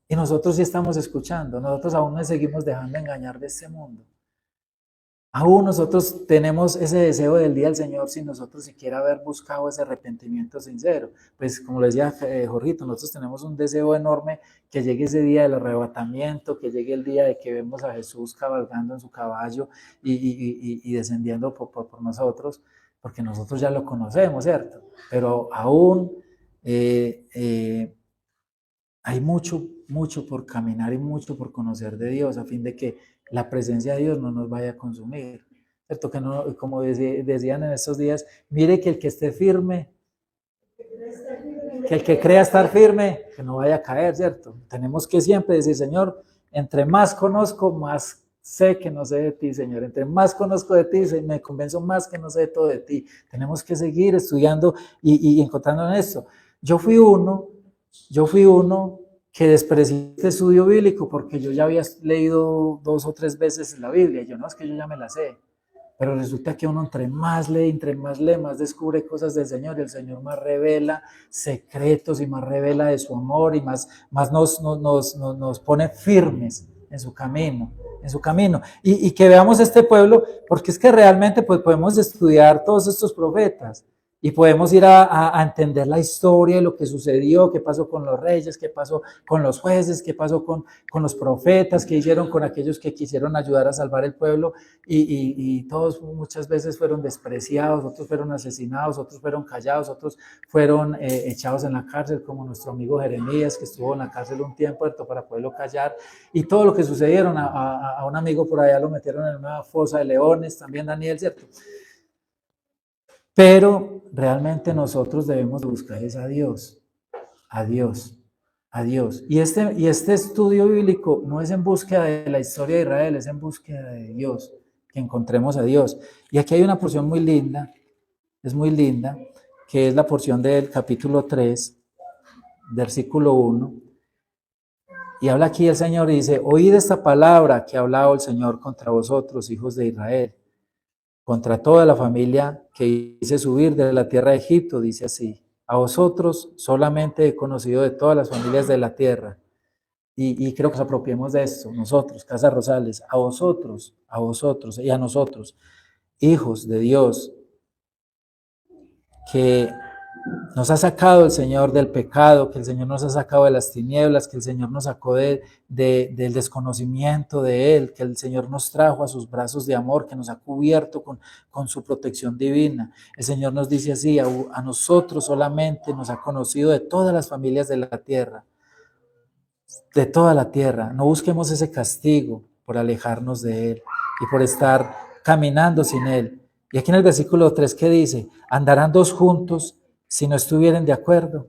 [SPEAKER 1] Y nosotros sí estamos escuchando, nosotros aún nos seguimos dejando engañar de este mundo. Aún nosotros tenemos ese deseo del día del Señor sin nosotros siquiera haber buscado ese arrepentimiento sincero. Pues como le decía Jorgito, nosotros tenemos un deseo enorme que llegue ese día del arrebatamiento, que llegue el día de que vemos a Jesús cabalgando en su caballo y descendiendo por nosotros, porque nosotros ya lo conocemos, ¿cierto? Pero aún hay mucho por caminar y mucho por conocer de Dios a fin de que la presencia de Dios no nos vaya a consumir, ¿cierto? Que no, como decían en estos días, mire que el que esté firme, que el que crea estar firme, que no vaya a caer, ¿cierto? Tenemos que siempre decir, Señor, entre más conozco, más sé que no sé de ti, Señor. Entre más conozco de ti, me convenzo más que no sé de todo de ti. Tenemos que seguir estudiando y encontrando en esto. Yo fui uno que desprecié este estudio bíblico porque yo ya había leído 2 o 3 veces la Biblia. Yo no, es que yo ya me la sé. Pero resulta que uno entre más lee, más descubre cosas del Señor, y el Señor más revela secretos y más revela de su amor y más nos pone firmes en su camino, Y que veamos este pueblo, porque es que realmente pues, podemos estudiar todos estos profetas, y podemos ir a entender la historia de lo que sucedió, qué pasó con los reyes, qué pasó con los jueces, qué pasó con los profetas, qué hicieron con aquellos que quisieron ayudar a salvar el pueblo, y todos muchas veces fueron despreciados, otros fueron asesinados, otros fueron callados, otros fueron echados en la cárcel, como nuestro amigo Jeremías, que estuvo en la cárcel un tiempo para poderlo callar, y todo lo que sucedieron. A un amigo por allá lo metieron en una fosa de leones, también Daniel, ¿cierto? Pero realmente nosotros debemos buscar es a Dios. Y este estudio bíblico no es en búsqueda de la historia de Israel, es en búsqueda de Dios, que encontremos a Dios. Y aquí hay una porción muy linda, que es la porción del capítulo 3, versículo 1. Y habla aquí el Señor y dice, oíd esta palabra que ha hablado el Señor contra vosotros, hijos de Israel. Contra toda la familia que hice subir de la tierra de Egipto, dice así, a vosotros solamente he conocido de todas las familias de la tierra. Y creo que nos apropiemos de esto, nosotros, Casa Rosales, a vosotros y a nosotros, hijos de Dios, que nos ha sacado el Señor del pecado, que el Señor nos ha sacado de las tinieblas, que el Señor nos sacó del desconocimiento de Él, que el Señor nos trajo a sus brazos de amor, que nos ha cubierto con su protección divina. El Señor nos dice así, a nosotros solamente nos ha conocido de todas las familias de la tierra, de toda la tierra. No busquemos ese castigo por alejarnos de Él y por estar caminando sin Él. Y aquí en el versículo 3, ¿qué dice? Andarán dos juntos si no estuvieran de acuerdo.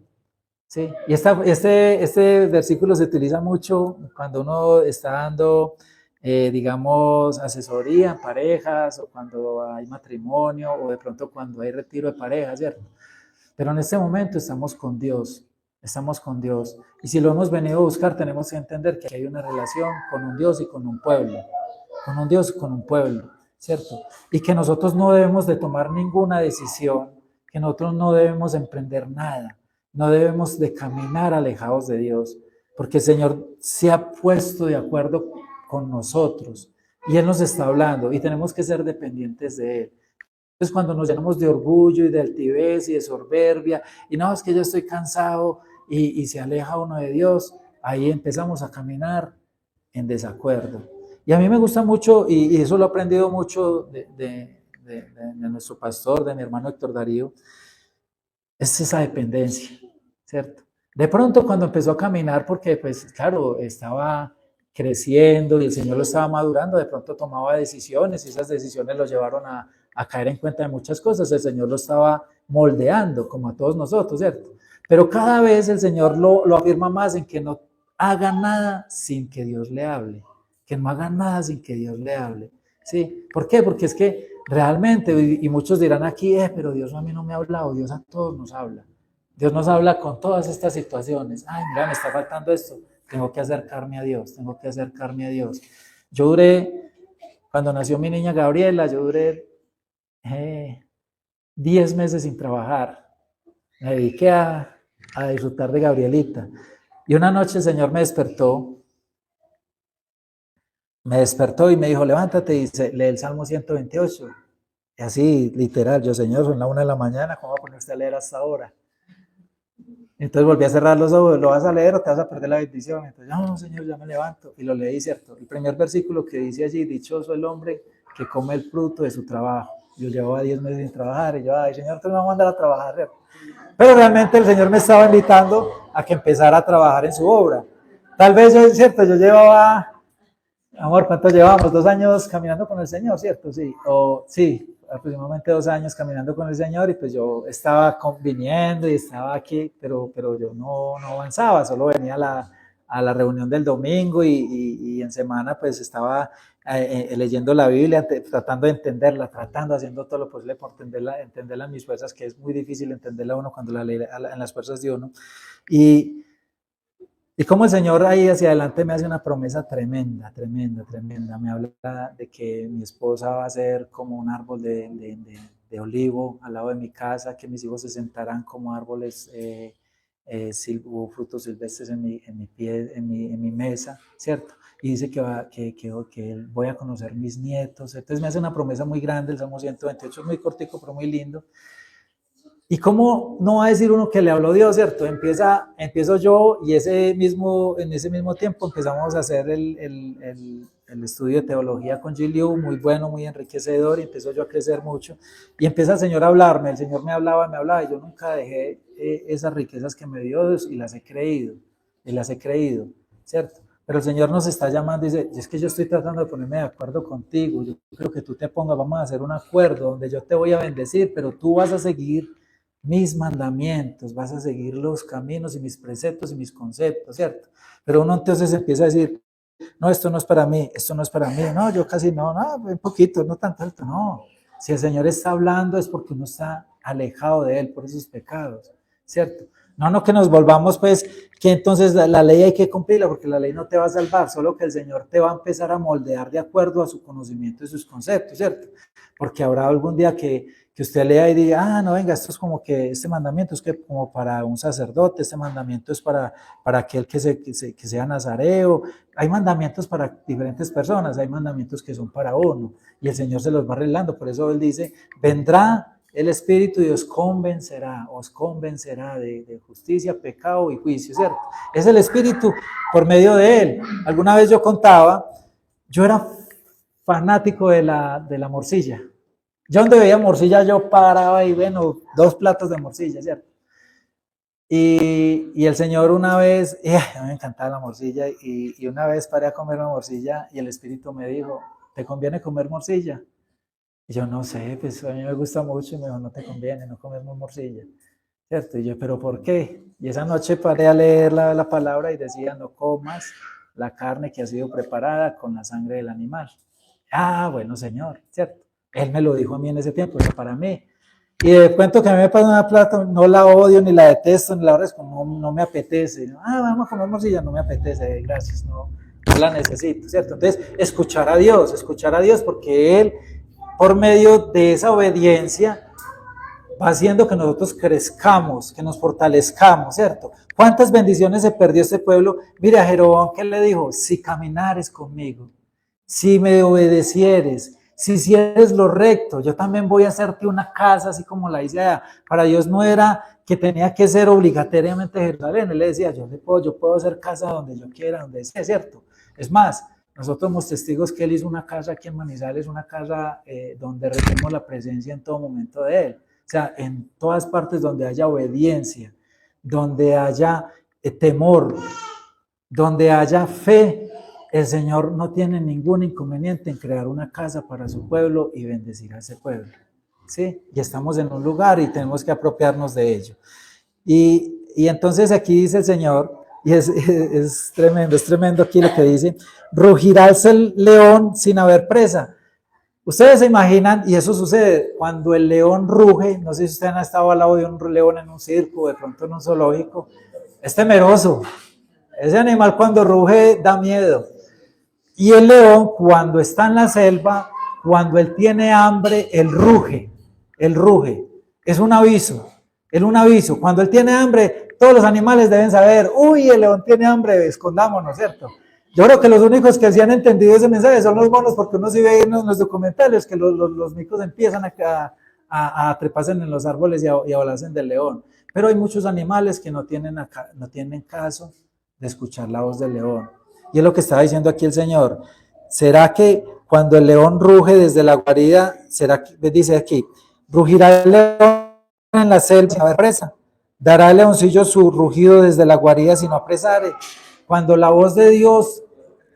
[SPEAKER 1] ¿Sí? Y este versículo se utiliza mucho cuando uno está dando, digamos, asesoría en parejas, o cuando hay matrimonio, o de pronto cuando hay retiro de pareja, ¿cierto? Pero en este momento estamos con Dios. Y si lo hemos venido a buscar, tenemos que entender que hay una relación con un Dios y con un pueblo. Con un Dios y con un pueblo, ¿cierto? Y que nosotros no debemos de tomar ninguna decisión, que nosotros no debemos emprender nada, no debemos de caminar alejados de Dios, porque el Señor se ha puesto de acuerdo con nosotros y Él nos está hablando y tenemos que ser dependientes de Él. Entonces, cuando nos llenamos de orgullo y de altivez y de soberbia, y no, es que yo estoy cansado y se aleja uno de Dios, ahí empezamos a caminar en desacuerdo. Y a mí me gusta mucho, y eso lo he aprendido mucho de nuestro pastor, de mi hermano Héctor Darío, es esa dependencia, ¿cierto? De pronto cuando empezó a caminar, porque pues claro, estaba creciendo y el Señor lo estaba madurando, de pronto tomaba decisiones y esas decisiones lo llevaron a caer en cuenta de muchas cosas. El Señor lo estaba moldeando, como a todos nosotros, ¿cierto? Pero cada vez el Señor lo afirma más en que no haga nada sin que Dios le hable, que no haga nada sin que Dios le hable, ¿sí? ¿Por qué? Porque es que realmente, y muchos dirán aquí, pero Dios a mí no me ha hablado, Dios a todos nos habla. Dios nos habla con todas estas situaciones. Ay, mira, me está faltando esto. Tengo que acercarme a Dios, tengo que acercarme a Dios. Yo duré, cuando nació mi niña Gabriela, yo duré 10 meses sin trabajar. Me dediqué a disfrutar de Gabrielita. Y una noche el Señor me despertó y me dijo, levántate y lee el Salmo 128. Y así, literal, yo, Señor, son las 1 de la mañana, ¿cómo va a ponerse a leer hasta ahora? Entonces volví a cerrar los ojos, ¿lo vas a leer o te vas a perder la bendición? Entonces, no, Señor, ya me levanto. Y lo leí, ¿cierto? El primer versículo que dice allí, dichoso el hombre que come el fruto de su trabajo. Yo llevaba 10 meses sin trabajar y yo, ay, Señor, tú me vas a mandar a trabajar, ¿cierto? Pero realmente el Señor me estaba invitando a que empezara a trabajar en su obra. Tal vez, es cierto, yo llevaba, amor, ¿cuánto llevamos? 2 años caminando con el Señor, ¿cierto? Sí, sí, aproximadamente 2 años caminando con el Señor y pues yo estaba viniendo y estaba aquí, pero yo no avanzaba, solo venía a la reunión del domingo y en semana pues estaba leyendo la Biblia, tratando de entenderla, haciendo todo lo posible por entenderla en mis fuerzas, que es muy difícil entenderla uno cuando la lee en las fuerzas de uno. Y como el Señor ahí hacia adelante me hace una promesa tremenda. Me habla de que mi esposa va a ser como un árbol de olivo al lado de mi casa, que mis hijos se sentarán como árboles frutos silvestres en mi mesa, ¿cierto? Y dice que voy a conocer mis nietos. Entonces me hace una promesa muy grande. El Salmo 128 es muy cortico, pero muy lindo. ¿Y cómo no va a decir uno que le habló Dios, cierto? Empiezo yo y en ese mismo tiempo empezamos a hacer el estudio de teología con Giliu, muy bueno, muy enriquecedor, y empiezo yo a crecer mucho. Y empieza el Señor a hablarme, el Señor me hablaba, y yo nunca dejé esas riquezas que me dio Dios y las he creído, ¿cierto? Pero el Señor nos está llamando y dice, es que yo estoy tratando de ponerme de acuerdo contigo, yo creo que tú te pongas, vamos a hacer un acuerdo donde yo te voy a bendecir, pero tú vas a seguir mis mandamientos, vas a seguir los caminos y mis preceptos y mis conceptos, ¿cierto? Pero uno entonces empieza a decir, no, esto no es para mí, no, yo casi no, un poquito, no tan tanto, no. Si el Señor está hablando es porque uno está alejado de Él por esos pecados, ¿cierto? No que nos volvamos pues, que entonces la ley hay que cumplirla porque la ley no te va a salvar, solo que el Señor te va a empezar a moldear de acuerdo a su conocimiento y sus conceptos, ¿cierto? Porque habrá algún día que usted lea y diga, no, venga, esto es como que este mandamiento es que como para un sacerdote, este mandamiento es para aquel que sea nazareo. Hay mandamientos para diferentes personas, hay mandamientos que son para uno, y el Señor se los va arreglando. Por eso Él dice, vendrá el Espíritu y os convencerá de justicia, pecado y juicio, ¿cierto? Es el Espíritu por medio de Él. Alguna vez yo contaba, yo era fanático de la morcilla. Yo donde veía morcilla yo paraba y bueno, 2 platos de morcilla, ¿cierto? Y el Señor una vez, me encantaba la morcilla, y una vez paré a comer una morcilla y el Espíritu me dijo, ¿te conviene comer morcilla? Y yo no sé, pues a mí me gusta mucho, y me dijo, no te conviene, no comes morcilla, ¿cierto? Y yo, ¿pero por qué? Y esa noche paré a leer la palabra y decía, no comas la carne que ha sido preparada con la sangre del animal. Bueno, Señor, ¿cierto? Él me lo dijo a mí en ese tiempo, era para mí. Y de cuento que a mí me pasa una plata, no la odio, ni la detesto, ni la aborrezco, no me apetece. Vamos a comer morcilla, no me apetece, gracias, no la necesito, ¿cierto? Entonces, escuchar a Dios, porque Él, por medio de esa obediencia, va haciendo que nosotros crezcamos, que nos fortalezcamos, ¿cierto? ¿Cuántas bendiciones se perdió este pueblo? Mira, Jeroboam, ¿qué le dijo? Si caminares conmigo, si me obedecieres, si hicieres lo recto, yo también voy a hacerte una casa así como la hice allá. Para Dios no era que tenía que ser obligatoriamente Jerusalén. Él le decía, yo puedo hacer casa donde yo quiera, donde sea, ¿cierto? Es más, nosotros somos testigos que Él hizo una casa aquí en Manizales, una casa donde retenemos la presencia en todo momento de Él. O sea, en todas partes donde haya obediencia, donde haya temor, donde haya fe, el Señor no tiene ningún inconveniente en crear una casa para su pueblo y bendecir a ese pueblo, ¿sí? Y estamos en un lugar y tenemos que apropiarnos de ello. Y entonces aquí dice el Señor, y es tremendo aquí lo que dice, rugirá el león sin haber presa. Ustedes se imaginan, y eso sucede cuando el león ruge, no sé si ustedes han estado al lado de un león en un circo, de pronto en un zoológico, es temeroso. Ese animal cuando ruge da miedo. Y el león cuando está en la selva, cuando él tiene hambre, él ruge, es un aviso, cuando él tiene hambre, todos los animales deben saber, uy, el león tiene hambre, escondámonos, ¿cierto? Yo creo que los únicos que sí han entendido ese mensaje son los monos, porque uno sí ve en los documentales que los micos empiezan a treparse en los árboles y a volarse del león. Pero hay muchos animales que no tienen caso de escuchar la voz del león. Y es lo que estaba diciendo aquí el Señor. ¿Será que cuando el león ruge desde la guarida, será que, dice aquí, rugirá el león en la selva sin haber presa? ¿Dará el leoncillo su rugido desde la guarida si no apresare? Cuando la voz de Dios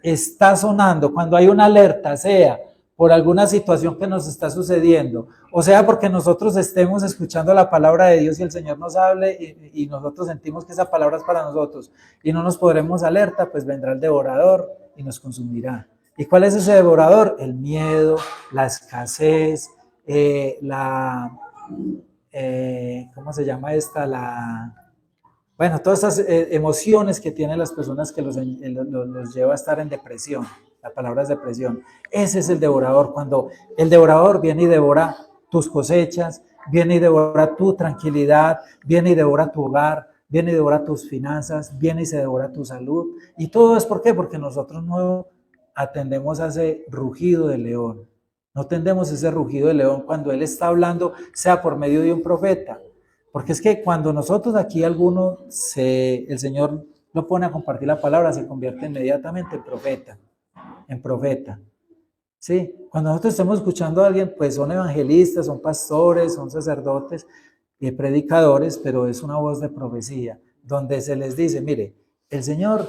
[SPEAKER 1] está sonando, cuando hay una alerta, sea por alguna situación que nos está sucediendo, o sea porque nosotros estemos escuchando la palabra de Dios y el Señor nos hable y nosotros sentimos que esa palabra es para nosotros y no nos podremos alerta, pues vendrá el devorador y nos consumirá. ¿Y cuál es ese devorador? El miedo, la escasez, ¿cómo se llama esta? Bueno, todas esas emociones que tienen las personas que los lleva a estar en depresión. La palabra es depresión. Ese es el devorador. Cuando el devorador viene y devora tus cosechas, viene y devora tu tranquilidad, viene y devora tu hogar, viene y devora tus finanzas, viene y se devora tu salud. Y todo es ¿por qué? Porque nosotros no atendemos a ese rugido del león. No atendemos ese rugido del león cuando él está hablando, sea por medio de un profeta. Porque es que cuando nosotros aquí el Señor lo pone a compartir la palabra, se convierte inmediatamente en profeta. Sí, cuando nosotros estamos escuchando a alguien, pues son evangelistas, son pastores, son sacerdotes, predicadores, pero es una voz de profecía, donde se les dice, mire, el Señor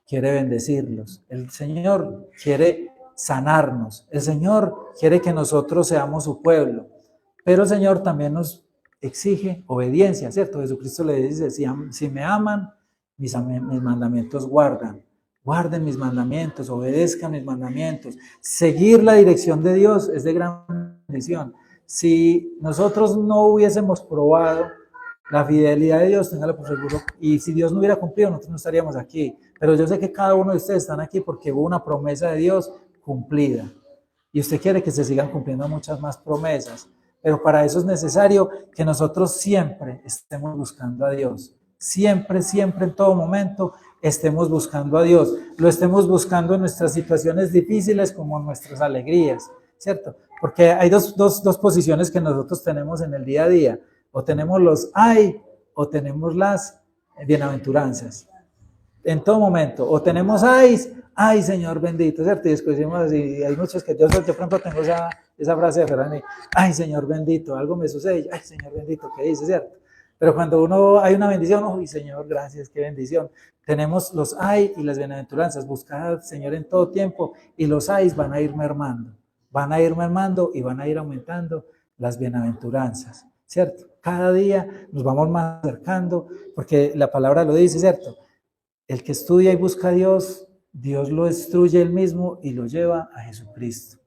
[SPEAKER 1] quiere bendecirlos, el Señor quiere sanarnos, el Señor quiere que nosotros seamos su pueblo, pero el Señor también nos exige obediencia, ¿cierto? Jesucristo le dice, si me aman, mis mandamientos guarden mis mandamientos, obedezcan mis mandamientos. Seguir la dirección de Dios es de gran bendición. Si nosotros no hubiésemos probado la fidelidad de Dios, téngalo por seguro, y si Dios no hubiera cumplido, nosotros no estaríamos aquí. Pero yo sé que cada uno de ustedes están aquí porque hubo una promesa de Dios cumplida. Y usted quiere que se sigan cumpliendo muchas más promesas. Pero para eso es necesario que nosotros siempre estemos buscando a Dios. Siempre, siempre, en todo momento, estemos buscando a Dios. Lo estemos buscando en nuestras situaciones difíciles como en nuestras alegrías, ¿cierto? Porque hay dos posiciones que nosotros tenemos en el día a día. O tenemos los ay, o tenemos las bienaventuranzas. En todo momento. O tenemos ay, Señor bendito, ¿cierto? Y después decimos así, hay muchos que yo por ejemplo tengo esa frase de Ferrari, ay, Señor bendito, algo me sucede, ay, Señor bendito, ¿qué dice, cierto? Pero cuando hay una bendición, uy, Señor, gracias, qué bendición. Tenemos los ay y las bienaventuranzas, buscar al Señor en todo tiempo, y los ay van a ir mermando y van a ir aumentando las bienaventuranzas, ¿cierto? Cada día nos vamos más acercando, porque la palabra lo dice, ¿cierto? El que estudia y busca a Dios, Dios lo destruye él mismo y lo lleva a Jesucristo.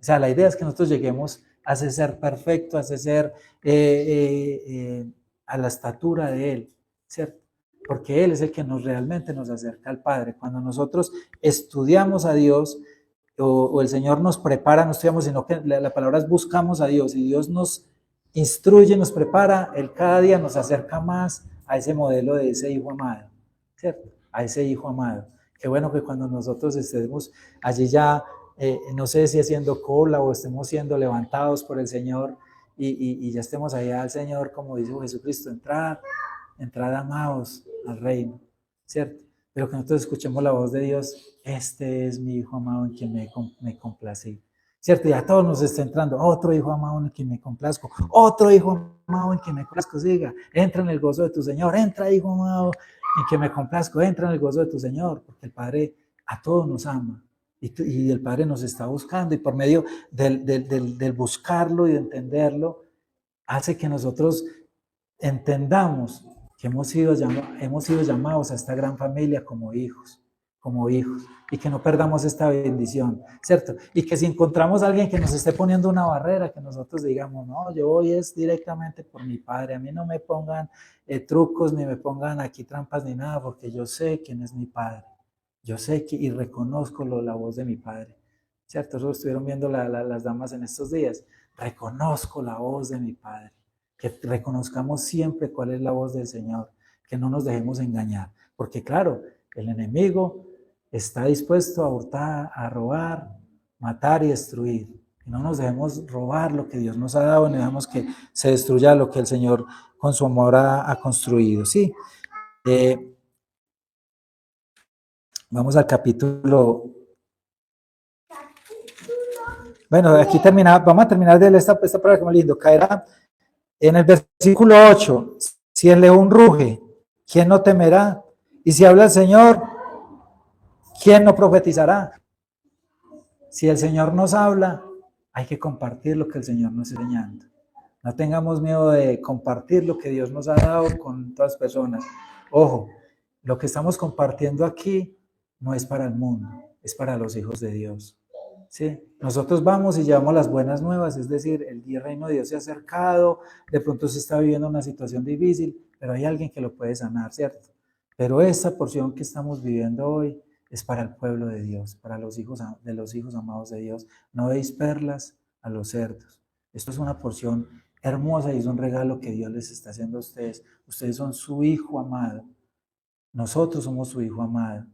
[SPEAKER 1] O sea, la idea es que nosotros lleguemos a ese ser perfecto, a ese ser a la estatura de Él, ¿cierto? Porque Él es el que realmente nos acerca al Padre. Cuando nosotros estudiamos a Dios o el Señor nos prepara, no estudiamos, sino que la palabra es buscamos a Dios y Dios nos instruye, nos prepara, Él cada día nos acerca más a ese modelo de ese Hijo amado, ¿cierto? A ese Hijo amado. Qué bueno que cuando nosotros estemos allí ya, no sé si haciendo cola o estemos siendo levantados por el Señor y ya estemos allá al Señor, como dijo Jesucristo, entrad amados al reino, ¿cierto? Pero que nosotros escuchemos la voz de Dios, este es mi Hijo amado en quien me complací, ¿cierto? Y a todos nos está entrando otro Hijo amado en quien me complazco, otro Hijo amado en quien me complazco, siga, entra en el gozo de tu Señor, entra Hijo amado en que me complazco, entra en el gozo de tu Señor, porque el Padre a todos nos ama y el Padre nos está buscando y por medio del buscarlo y de entenderlo, hace que nosotros entendamos que hemos sido llamados a esta gran familia como hijos como hijos, y que no perdamos esta bendición, ¿cierto? Y que si encontramos a alguien que nos esté poniendo una barrera, que nosotros digamos, no, yo voy es directamente por mi Padre, a mí no me pongan trucos, ni me pongan aquí trampas, ni nada, porque yo sé quién es mi Padre, yo sé que, y reconozco la voz de mi Padre, ¿cierto? Eso estuvieron viendo las damas en estos días, reconozco la voz de mi Padre, que reconozcamos siempre cuál es la voz del Señor, que no nos dejemos engañar, porque claro, el enemigo está dispuesto a hurtar, a robar, matar y destruir. Y no nos dejemos robar lo que Dios nos ha dado, ni dejemos que se destruya lo que el Señor con su amor ha construido. Sí. Vamos al capítulo. Bueno, aquí termina, vamos a terminar de esta palabra que muy lindo. Caerá en el versículo 8. Si el león ruge, ¿quién no temerá? Y si habla el Señor, ¿quién no profetizará? Si el Señor nos habla, hay que compartir lo que el Señor nos está enseñando. No tengamos miedo de compartir lo que Dios nos ha dado con todas las personas. Ojo, lo que estamos compartiendo aquí no es para el mundo, es para los hijos de Dios. ¿Sí? Nosotros vamos y llevamos las buenas nuevas, es decir, el reino de Dios se ha acercado, de pronto se está viviendo una situación difícil, pero hay alguien que lo puede sanar, ¿cierto? Pero esta porción que estamos viviendo hoy es para el pueblo de Dios, para los hijos amados de Dios. No deis perlas a los cerdos. Esto es una porción hermosa y es un regalo que Dios les está haciendo a ustedes. Ustedes son su hijo amado. Nosotros somos su hijo amado.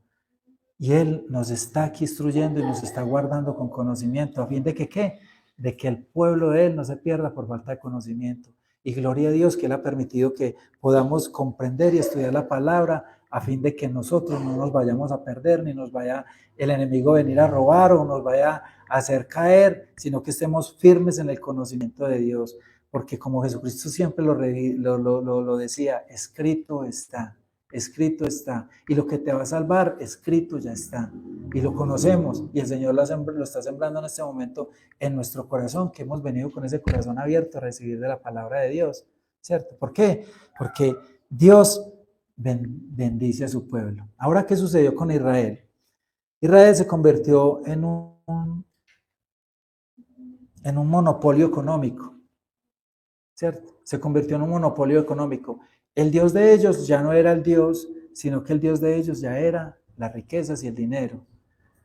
[SPEAKER 1] Y Él nos está aquí instruyendo y nos está guardando con conocimiento, a fin de que, ¿qué? De que el pueblo de Él no se pierda por falta de conocimiento. Y gloria a Dios que Él ha permitido que podamos comprender y estudiar la palabra, a fin de que nosotros no nos vayamos a perder, ni nos vaya el enemigo a venir a robar o nos vaya a hacer caer, sino que estemos firmes en el conocimiento de Dios. Porque como Jesucristo siempre lo decía, escrito está. Escrito está, y lo que te va a salvar, escrito ya está, y lo conocemos, y el Señor lo está sembrando en este momento en nuestro corazón, que hemos venido con ese corazón abierto a recibir de la palabra de Dios, ¿cierto? ¿Por qué? Porque Dios bendice a su pueblo. Ahora, ¿qué sucedió con Israel? Israel se convirtió en un monopolio económico, ¿cierto? Se convirtió en un monopolio económico. El Dios de ellos ya no era el Dios, sino que el Dios de ellos ya era las riquezas y el dinero.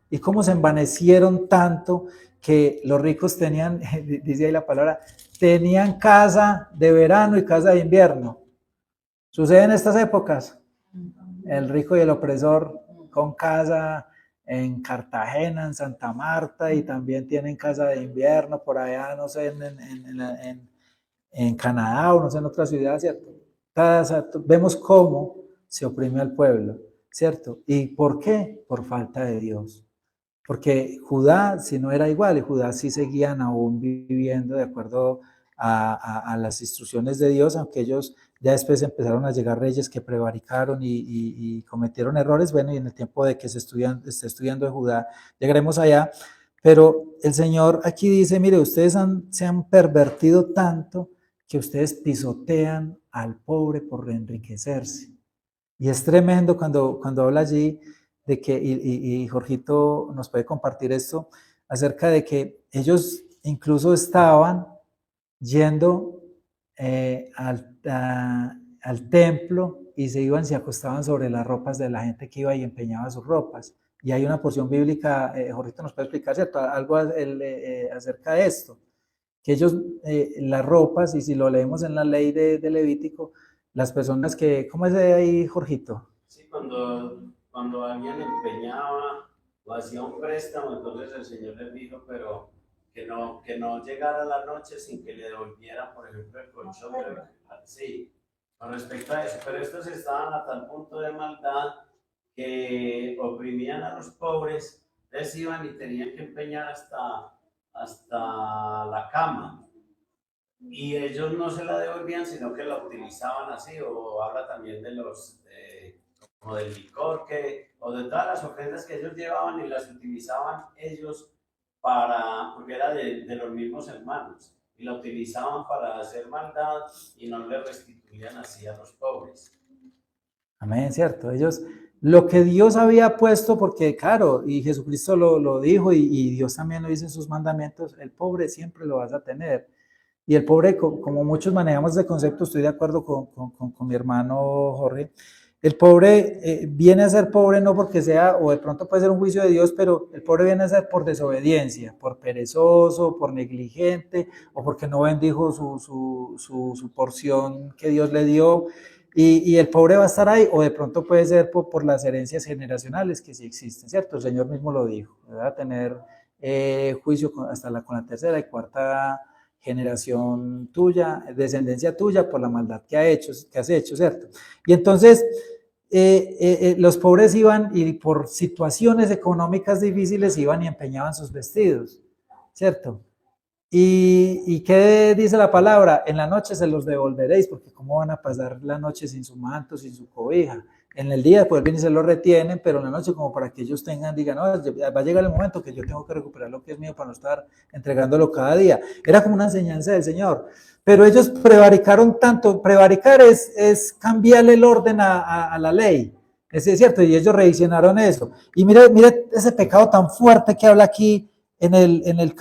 [SPEAKER 1] Y cómo se envanecieron tanto que los ricos tenían, dice ahí la palabra, tenían casa de verano y casa de invierno. ¿Sucede en estas épocas? El rico y el opresor con casa en Cartagena, en Santa Marta, y también tienen casa de invierno por allá, no sé, en Canadá o no sé, en otra ciudad, ¿cierto? Vemos cómo se oprime al pueblo, ¿cierto? ¿Y por qué? Por falta de Dios. Porque Judá, si no era igual, y Judá sí seguían aún viviendo de acuerdo a las instrucciones de Dios, aunque ellos ya después empezaron a llegar reyes que prevaricaron y cometieron errores. Bueno, y en el tiempo de que esté estudiando de Judá, llegaremos allá. Pero el Señor aquí dice, mire, ustedes se han pervertido tanto que ustedes pisotean al pobre por enriquecerse. Y es tremendo cuando habla allí de que, y Jorgito nos puede compartir esto, acerca de que ellos incluso estaban yendo al templo y se acostaban sobre las ropas de la gente que iba y empeñaba sus ropas. Y hay una porción bíblica, Jorgito nos puede explicar, ¿cierto? Algo acerca de esto, que ellos, las ropas, y si lo leemos en la ley de Levítico, las personas que, ¿cómo es ahí, Jorgito?
[SPEAKER 2] Sí, cuando alguien empeñaba o hacía un préstamo, entonces el Señor les dijo, pero que no llegara la noche sin que le devolvieran, por ejemplo, el colchón. Sí, con respecto a eso, pero estos estaban a tal punto de maldad que oprimían a los pobres, les iban y tenían que empeñar hasta la cama. Y ellos no se la devolvían, sino que la utilizaban así, o habla también de como del licor, o de todas las ofrendas que ellos llevaban y las utilizaban ellos porque era de los mismos hermanos, y la utilizaban para hacer maldad y no le restituían así a los pobres.
[SPEAKER 1] Amén, cierto. Ellos lo que Dios había puesto, porque claro, y Jesucristo lo dijo y Dios también lo dice en sus mandamientos, el pobre siempre lo vas a tener. Y el pobre, como muchos manejamos ese concepto, estoy de acuerdo con mi hermano Jorge, el pobre viene a ser pobre no porque sea, o de pronto puede ser un juicio de Dios, pero el pobre viene a ser por desobediencia, por perezoso, por negligente, o porque no bendijo su porción que Dios le dio. Y el pobre va a estar ahí, o de pronto puede ser por las herencias generacionales que sí existen, ¿cierto? El Señor mismo lo dijo, va a tener juicio hasta con la tercera y cuarta generación tuya, descendencia tuya por la maldad que has hecho, ¿cierto? Y entonces los pobres iban y por situaciones económicas difíciles iban y empeñaban sus vestidos, ¿cierto? ¿Y qué dice la palabra? En la noche se los devolveréis, porque cómo van a pasar la noche sin su manto, sin su cobija. En el día pues bien y se lo retienen, pero en la noche como para que ellos tengan, digan, no, va a llegar el momento que yo tengo que recuperar lo que es mío para no estar entregándolo cada día. Era como una enseñanza del Señor. Pero ellos prevaricaron tanto, prevaricar es cambiarle el orden a la ley. Es cierto, y ellos revisionaron eso. Y mire ese pecado tan fuerte que habla aquí en el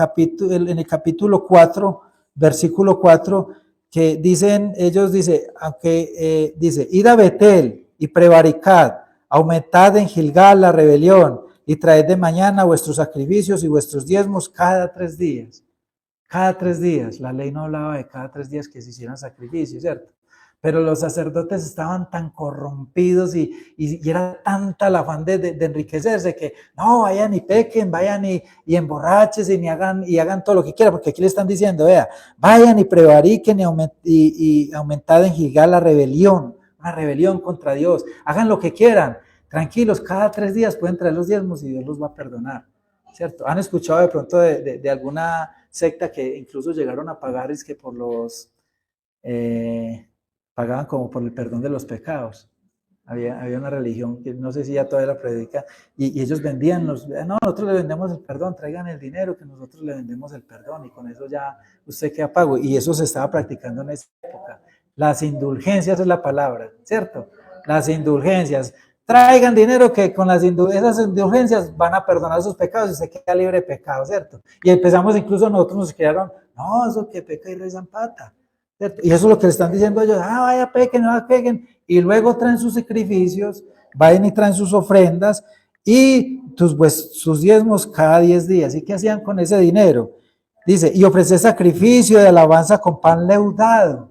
[SPEAKER 1] capítulo 4, versículo 4, que ellos dicen, aunque dice, id a Betel y prevaricad, aumentad en Gilgal la rebelión y traed de mañana vuestros sacrificios y vuestros diezmos cada 3 días. Cada 3 días, la ley no hablaba de cada 3 días que se hicieran sacrificios, ¿cierto? Pero los sacerdotes estaban tan corrompidos y era tanta el afán de enriquecerse que no, vayan y pequen, vayan y emborráchense y hagan todo lo que quieran, porque aquí le están diciendo, vea, vayan y prevariquen y aumentad en Gilgal la rebelión, una rebelión contra Dios, hagan lo que quieran, tranquilos, cada 3 días pueden traer los diezmos y Dios los va a perdonar, ¿cierto? ¿Han escuchado de pronto de alguna secta que incluso llegaron a pagar es que por los... pagaban como por el perdón de los pecados? Había una religión que no sé si ya todavía la predica, y ellos vendían no, nosotros le vendemos el perdón, traigan el dinero que nosotros le vendemos el perdón, y con eso ya usted queda pago, y eso se estaba practicando en esa época. Las indulgencias es la palabra, ¿cierto? Las indulgencias. Traigan dinero que con esas indulgencias van a perdonar sus pecados y se queda libre de pecado, ¿cierto? Y empezamos incluso nosotros nos crearon, no, eso que peca y rezan pata, ¿cierto? Y eso es lo que le están diciendo ellos, vaya pequen, no pequen, y luego traen sus sacrificios, vayan y traen sus ofrendas y sus diezmos cada 10 días. ¿Y qué hacían con ese dinero? Dice, y ofrecer sacrificio de alabanza con pan leudado,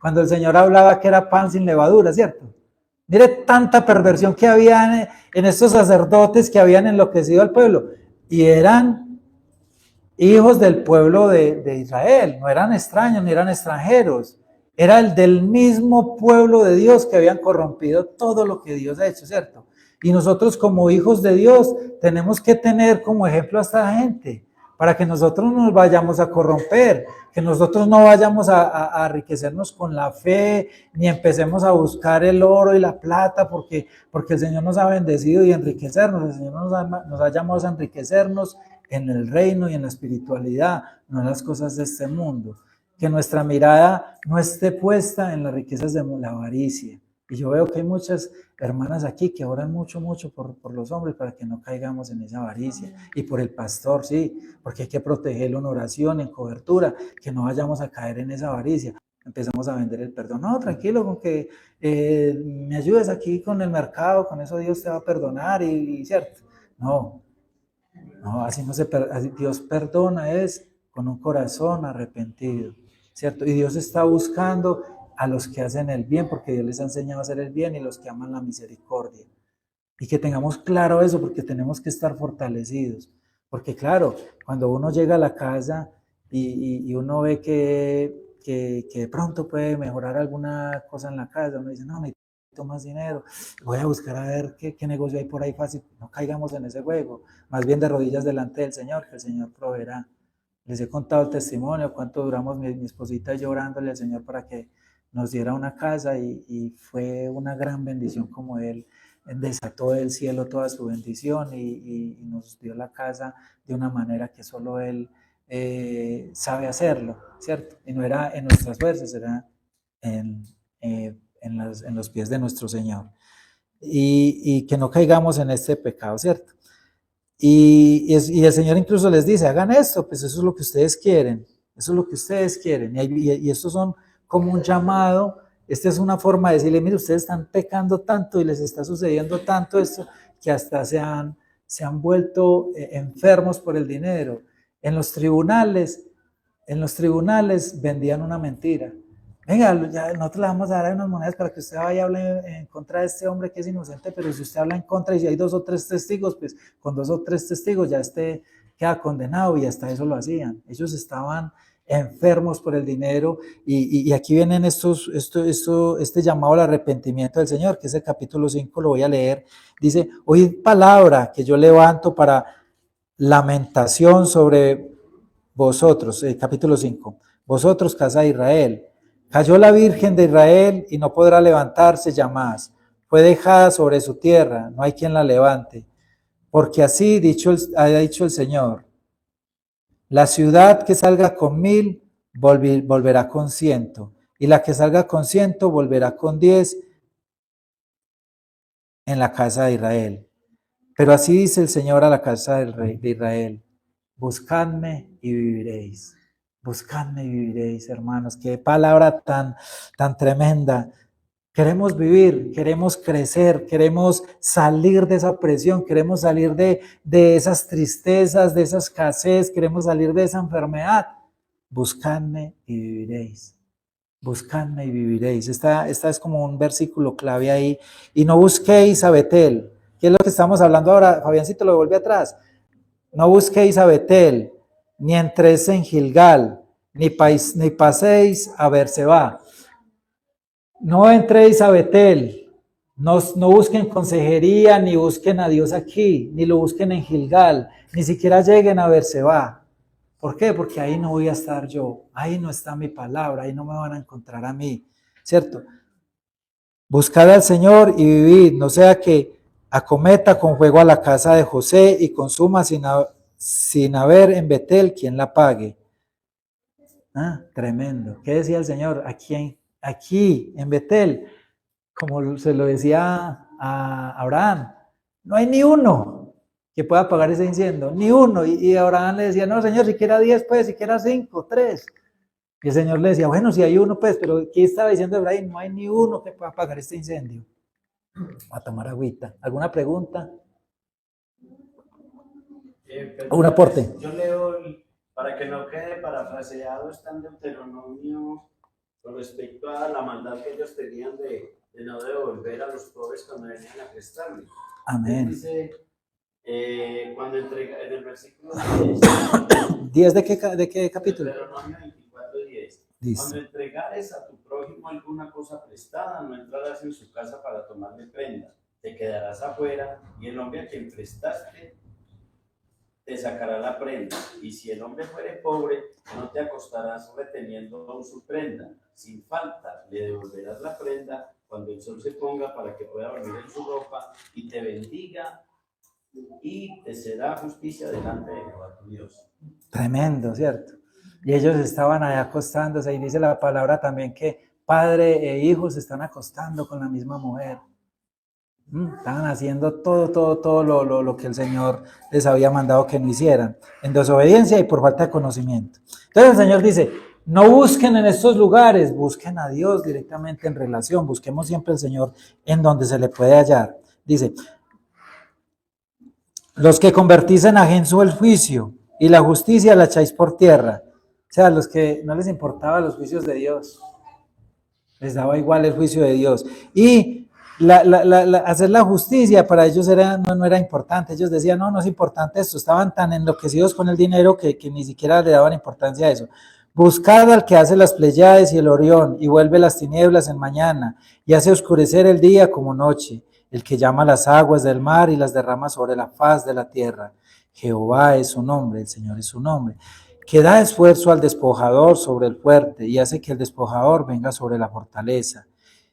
[SPEAKER 1] cuando el Señor hablaba que era pan sin levadura, ¿cierto? Mire tanta perversión que había en estos sacerdotes que habían enloquecido al pueblo, y eran hijos del pueblo de Israel, no eran extraños ni eran extranjeros, era el del mismo pueblo de Dios que habían corrompido todo lo que Dios ha hecho, ¿cierto? Y nosotros como hijos de Dios tenemos que tener como ejemplo a esta gente, para que nosotros no nos vayamos a corromper, que nosotros no vayamos a enriquecernos con la fe, ni empecemos a buscar el oro y la plata, porque el Señor nos ha bendecido y enriquecernos, el Señor nos ha llamado a enriquecernos en el reino y en la espiritualidad, no en las cosas de este mundo. Que nuestra mirada no esté puesta en las riquezas de la avaricia. Y yo veo que hay muchas hermanas aquí que oran mucho por los hombres para que no caigamos en esa avaricia. Y por el pastor, sí, porque hay que protegerlo en oración, en cobertura, que no vayamos a caer en esa avaricia. Empezamos a vender el perdón. No, tranquilo, con que me ayudes aquí con el mercado, con eso Dios te va a perdonar y cierto. No, así no así Dios perdona es con un corazón arrepentido, ¿cierto? Y Dios está buscando a los que hacen el bien, porque Dios les ha enseñado a hacer el bien y los que aman la misericordia. Y que tengamos claro eso, porque tenemos que estar fortalecidos. Porque claro, cuando uno llega a la casa y uno ve que de pronto puede mejorar alguna cosa en la casa, uno dice, no, necesito más dinero, voy a buscar a ver qué negocio hay por ahí fácil, no caigamos en ese juego, más bien de rodillas delante del Señor, que el Señor proveerá. Les he contado el testimonio, cuánto duramos mi esposita y yo orándole al Señor para que nos diera una casa y fue una gran bendición como Él desató del cielo toda su bendición y nos dio la casa de una manera que solo Él sabe hacerlo, ¿cierto? Y no era en nuestras fuerzas, era en los pies de nuestro Señor. y que no caigamos en este pecado, ¿cierto? Y el Señor incluso les dice, hagan esto, pues eso es lo que ustedes quieren, eso es lo que ustedes quieren. Y estos son como un llamado, esta es una forma de decirle, mire, ustedes están pecando tanto y les está sucediendo tanto esto, que hasta se han vuelto enfermos por el dinero. En los tribunales vendían una mentira. Venga, ya nosotros le vamos a dar unas monedas para que usted vaya y hable en contra de este hombre que es inocente, pero si usted habla en contra y si hay 2 o 3 testigos, pues con 2 o 3 testigos ya usted queda condenado, y hasta eso lo hacían. Ellos estaban enfermos por el dinero, y aquí vienen este llamado al arrepentimiento del Señor, que es el capítulo 5, lo voy a leer. Dice, oíd palabra que yo levanto para lamentación sobre vosotros, capítulo 5, vosotros, casa de Israel. Cayó la Virgen de Israel y no podrá levantarse ya más. Fue dejada sobre su tierra, no hay quien la levante. Porque así ha dicho el Señor, la ciudad que salga con 1000 volverá con 100, y la que salga con 100 volverá con 10 en la casa de Israel. Pero así dice el Señor a la casa del rey de Israel, buscadme y viviréis. Buscadme y viviréis, hermanos. Qué palabra tan tremenda. Queremos vivir, queremos crecer, queremos salir de esa presión, queremos salir de esas tristezas, de esa escasez, queremos salir de esa enfermedad. Buscadme y viviréis. Buscadme y viviréis. Esta es como un versículo clave ahí. Y no busquéis a Betel. ¿Qué es lo que estamos hablando ahora? Fabiancito, lo devuelve atrás. No busquéis a Betel, ni entréis en Gilgal, ni paséis a Berseba. No entréis a Betel, no busquen consejería, ni busquen a Dios aquí, ni lo busquen en Gilgal, ni siquiera lleguen a Berseba. ¿Por qué? Porque ahí no voy a estar yo, ahí no está mi palabra, ahí no me van a encontrar a mí, ¿cierto? Buscad al Señor y vivid, no sea que acometa con fuego a la casa de José y consuma sin haber en Betel quien la pague. Tremendo. ¿Qué decía el Señor? Aquí en Betel, como se lo decía a Abraham, no hay ni uno que pueda apagar ese incendio, ni uno. Y Abraham le decía, no, Señor, siquiera 10, pues, siquiera 5, 3. Y el Señor le decía, bueno, si hay uno, pues, pero ¿qué estaba diciendo Abraham? No hay ni uno que pueda apagar este incendio. A tomar agüita. ¿Alguna pregunta? ¿Un aporte?
[SPEAKER 2] Yo leo, para que no quede parafraseado, está en Deuteronomio con respecto a la maldad que ellos tenían de no devolver a los pobres cuando venían a prestarle.
[SPEAKER 1] Amén.
[SPEAKER 2] Dice, cuando entrega, en el versículo
[SPEAKER 1] 10, ¿de qué capítulo?
[SPEAKER 2] Deuteronomio 24:10.
[SPEAKER 1] Dice,
[SPEAKER 2] cuando entregares a tu prójimo alguna cosa prestada, no entrarás en su casa para tomarle prenda, te quedarás afuera, y el hombre a quien prestaste te sacará la prenda, y si el hombre fuere pobre, no te acostarás reteniendo su prenda. Sin falta le devolverás la prenda cuando el sol se ponga, para que pueda dormir en su ropa y te bendiga, y te será justicia delante de Jehová tu Dios.
[SPEAKER 1] Tremendo, ¿cierto? Y ellos estaban allá acostándose, y dice la palabra también que padre e hijo se están acostando con la misma mujer. Estaban haciendo todo lo que el Señor les había mandado que no hicieran, en desobediencia y por falta de conocimiento. Entonces el Señor dice, no busquen en estos lugares, busquen a Dios directamente en relación, busquemos siempre al Señor en donde se le puede hallar. Dice, los que convertís en ajenso el juicio y la justicia la echáis por tierra. O sea, los que no les importaban los juicios de Dios, les daba igual el juicio de Dios. Y hacer la justicia para ellos no era importante. Ellos decían, no es importante esto. Estaban tan enloquecidos con el dinero que ni siquiera le daban importancia a eso. Buscad al que hace las Pleiades y el Orión, y vuelve las tinieblas en mañana, y hace oscurecer el día como noche, el que llama las aguas del mar y las derrama sobre la faz de la tierra. Jehová es su nombre, el Señor es su nombre, que da esfuerzo al despojador sobre el fuerte, y hace que el despojador venga sobre la fortaleza.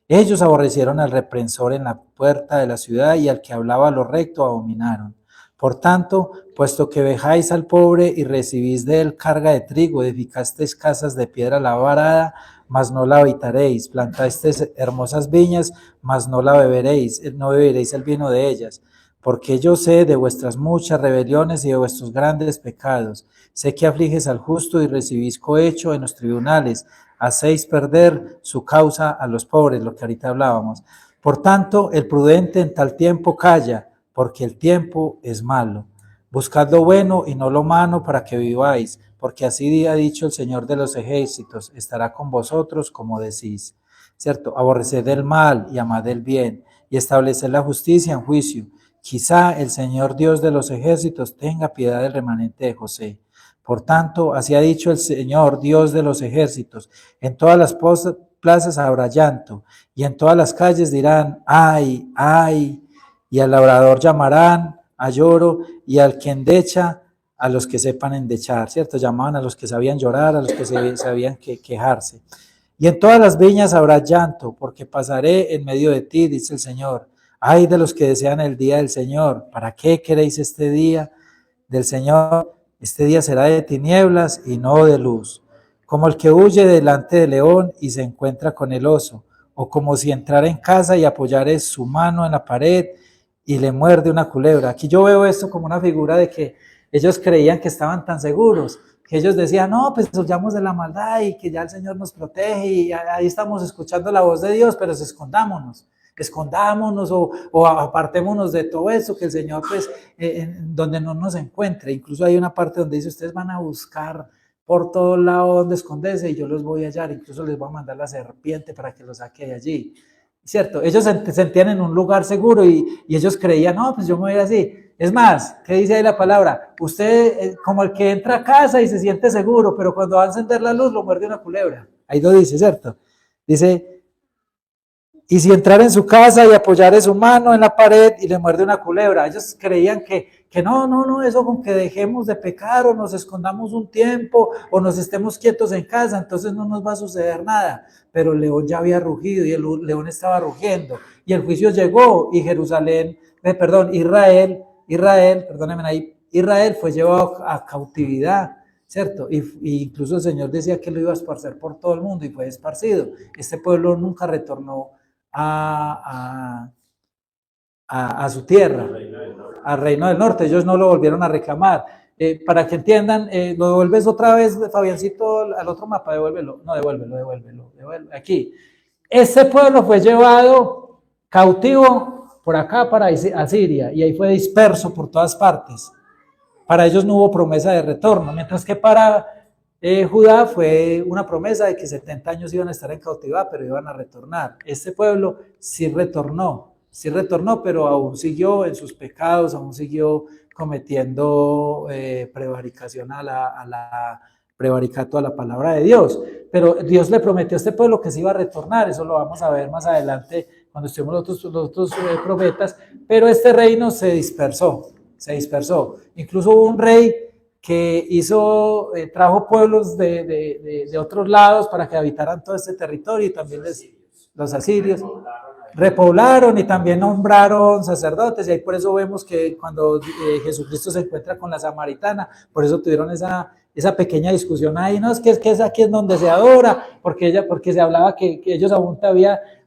[SPEAKER 1] Ellos aborrecieron al reprensor en la puerta de la ciudad, y al que hablaba lo recto abominaron. Por tanto, puesto que vejáis al pobre y recibís de él carga de trigo, edificasteis casas de piedra labrada, mas no la habitaréis. Plantasteis hermosas viñas, mas no la beberéis, no beberéis el vino de ellas. Porque yo sé de vuestras muchas rebeliones y de vuestros grandes pecados. Sé que afliges al justo y recibís cohecho en los tribunales. Hacéis perder su causa a los pobres, lo que ahorita hablábamos. Por tanto, el prudente en tal tiempo calla, porque el tiempo es malo. Buscad lo bueno y no lo malo para que viváis, porque así ha dicho el Señor de los ejércitos, estará con vosotros como decís. ¿Cierto? Aborreced el mal y amad el bien, y estableced la justicia en juicio. Quizá el Señor Dios de los ejércitos tenga piedad del remanente de José. Por tanto, así ha dicho el Señor Dios de los ejércitos, en todas las plazas habrá llanto, y en todas las calles dirán, ay, ay, y al labrador llamarán a lloro, y al que endecha, a los que sepan endechar, ¿cierto? Llamaban a los que sabían llorar, a los que sabían quejarse. Y en todas las viñas habrá llanto, porque pasaré en medio de ti, dice el Señor. Ay de los que desean el día del Señor. ¿Para qué queréis este día del Señor? Este día será de tinieblas y no de luz. Como el que huye delante del león y se encuentra con el oso. O como si entrara en casa y apoyare su mano en la pared y le muerde una culebra. Aquí yo veo esto como una figura de que ellos creían que estaban tan seguros, que ellos decían, no, pues huyamos de la maldad y que ya el Señor nos protege y ahí estamos escuchando la voz de Dios, pero escondámonos o apartémonos de todo eso, que el Señor, pues, donde no nos encuentre. Incluso hay una parte donde dice, ustedes van a buscar por todo lado donde esconderse y yo los voy a hallar, incluso les voy a mandar la serpiente para que los saque de allí. ¿Cierto? Ellos se sentían en un lugar seguro y ellos creían, no, pues yo me voy a ir así. Es más, ¿qué dice ahí la palabra? Usted, como el que entra a casa y se siente seguro, pero cuando va a encender la luz lo muerde una culebra. Ahí lo dice, ¿cierto? Dice, y si entrara en su casa y apoyare su mano en la pared y le muerde una culebra. Ellos creían que no, eso con que dejemos de pecar o nos escondamos un tiempo o nos estemos quietos en casa, entonces no nos va a suceder nada. Pero el león ya había rugido y el león estaba rugiendo y el juicio llegó y Israel fue llevado a cautividad, ¿cierto? Y incluso el Señor decía que lo iba a esparcer por todo el mundo y fue esparcido. Este pueblo nunca retornó a su tierra, al reino del norte. Ellos no lo volvieron a reclamar. Para que entiendan, lo devuelves otra vez, Fabiancito, al otro mapa, devuélvelo. Aquí. Este pueblo fue llevado cautivo por acá para Asiria y ahí fue disperso por todas partes. Para ellos no hubo promesa de retorno, mientras que para Judá fue una promesa de que 70 años iban a estar en cautividad, pero iban a retornar. Este pueblo sí retornó, pero aún siguió en sus pecados, aún siguió cometiendo prevaricación prevaricato a la palabra de Dios. Pero Dios le prometió a este pueblo que se iba a retornar, eso lo vamos a ver más adelante cuando estemos los otros profetas, pero este reino se dispersó. Incluso hubo un rey que trajo pueblos de otros lados para que habitaran todo este territorio y también los asirios repoblaron y también nombraron sacerdotes y ahí por eso vemos que cuando Jesucristo se encuentra con la samaritana, por eso tuvieron esa pequeña discusión ahí, no, es que aquí es donde se adora, porque se hablaba que ellos aún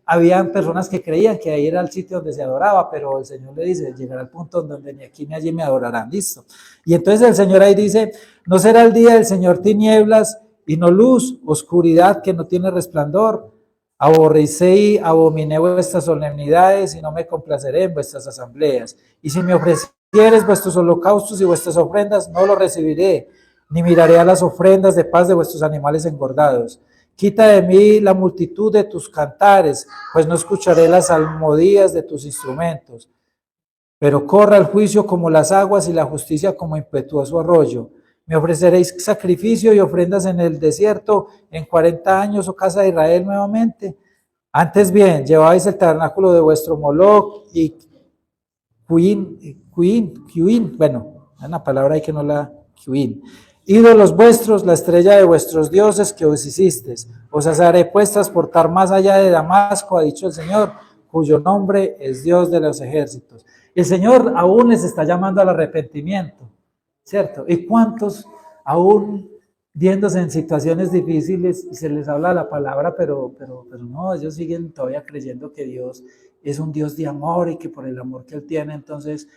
[SPEAKER 1] habían personas que creían que ahí era el sitio donde se adoraba, pero el Señor le dice, llegará al punto donde ni aquí ni allí me adorarán, listo. Y entonces el Señor ahí dice, no será el día del Señor tinieblas y no luz, oscuridad que no tiene resplandor. Aborrecé y abominé vuestras solemnidades y no me complaceré en vuestras asambleas. Y si me ofrecieres vuestros holocaustos y vuestras ofrendas, no lo recibiré, ni miraré a las ofrendas de paz de vuestros animales engordados. Quita de mí la multitud de tus cantares, pues no escucharé las salmodías de tus instrumentos. Pero corra el juicio como las aguas y la justicia como impetuoso arroyo. Me ofreceréis sacrificio y ofrendas en el desierto en 40 años, oh casa de Israel, nuevamente. Antes bien, lleváis el tabernáculo de vuestro Moloch y Cuín, bueno, hay una palabra ahí que no la Cuín. Ídolos vuestros, la estrella de vuestros dioses que os hicisteis. Os haré pues transportar más allá de Damasco, ha dicho el Señor, cuyo nombre es Dios de los ejércitos. El Señor aún les está llamando al arrepentimiento, ¿cierto? ¿Y cuántos aún viéndose en situaciones difíciles y se les habla la palabra, pero no, ellos siguen todavía creyendo que Dios es un Dios de amor y que por el amor que Él tiene, entonces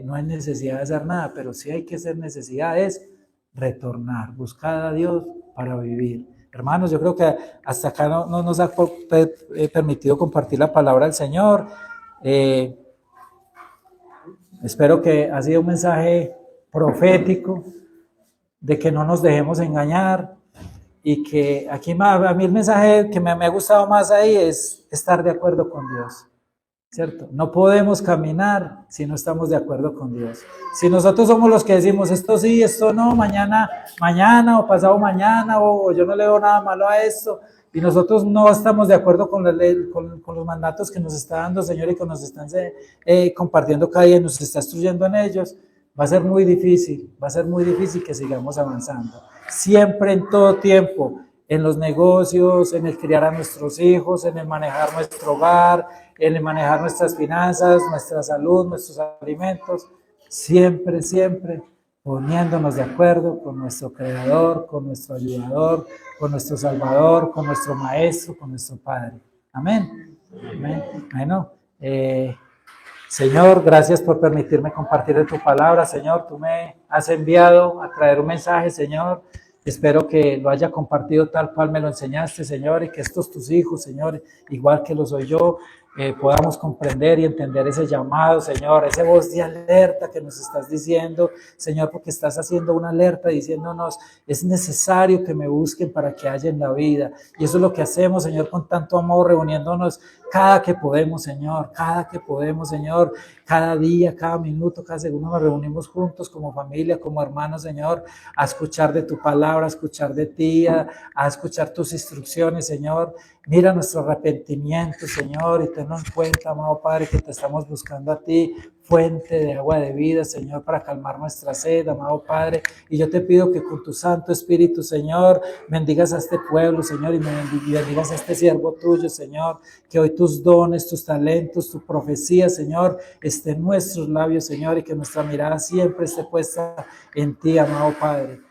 [SPEAKER 1] no hay necesidad de hacer nada, pero sí hay que hacer necesidad es retornar, buscar a Dios para vivir. Hermanos, yo creo que hasta acá no nos ha permitido compartir la palabra del Señor. Espero que ha sido un mensaje profético, de que no nos dejemos engañar y que aquí a mí el mensaje que me ha gustado más ahí es estar de acuerdo con Dios, ¿cierto? No podemos caminar si no estamos de acuerdo con Dios. Si nosotros somos los que decimos esto sí, esto no, mañana o pasado mañana, o yo no le veo nada malo a esto, y nosotros no estamos de acuerdo con la ley, con los mandatos que nos está dando el Señor y que nos están compartiendo cada día y nos está instruyendo en ellos, va a ser muy difícil que sigamos avanzando. Siempre, en todo tiempo, en los negocios, en el criar a nuestros hijos, en el manejar nuestro hogar, en el manejar nuestras finanzas, nuestra salud, nuestros alimentos, siempre poniéndonos de acuerdo con nuestro Creador, con nuestro Ayudador, con nuestro Salvador, con nuestro Maestro, con nuestro Padre. Amén. Amén. Bueno, Señor, gracias por permitirme compartir de tu palabra. Señor, tú me has enviado a traer un mensaje, Señor. Espero que lo haya compartido tal cual me lo enseñaste, Señor, y que estos tus hijos, Señor, igual que lo soy yo, podamos comprender y entender ese llamado, Señor, esa voz de alerta que nos estás diciendo, Señor, porque estás haciendo una alerta diciéndonos, es necesario que me busquen para que haya en la vida. Y eso es lo que hacemos, Señor, con tanto amor, reuniéndonos cada que podemos, Señor, cada día, cada minuto, cada segundo nos reunimos juntos como familia, como hermanos, Señor, a escuchar de tu palabra, a escuchar de ti, a escuchar tus instrucciones, Señor. Mira nuestro arrepentimiento, Señor, y tenlo en cuenta, amado Padre, que te estamos buscando a ti, fuente de agua de vida, Señor, para calmar nuestra sed, amado Padre. Y yo te pido que con tu Santo Espíritu, Señor, bendigas a este pueblo, Señor, y bendigas a este siervo tuyo, Señor, que hoy tus dones, tus talentos, tu profecía, Señor, esté en nuestros labios, Señor, y que nuestra mirada siempre esté puesta en ti, amado Padre.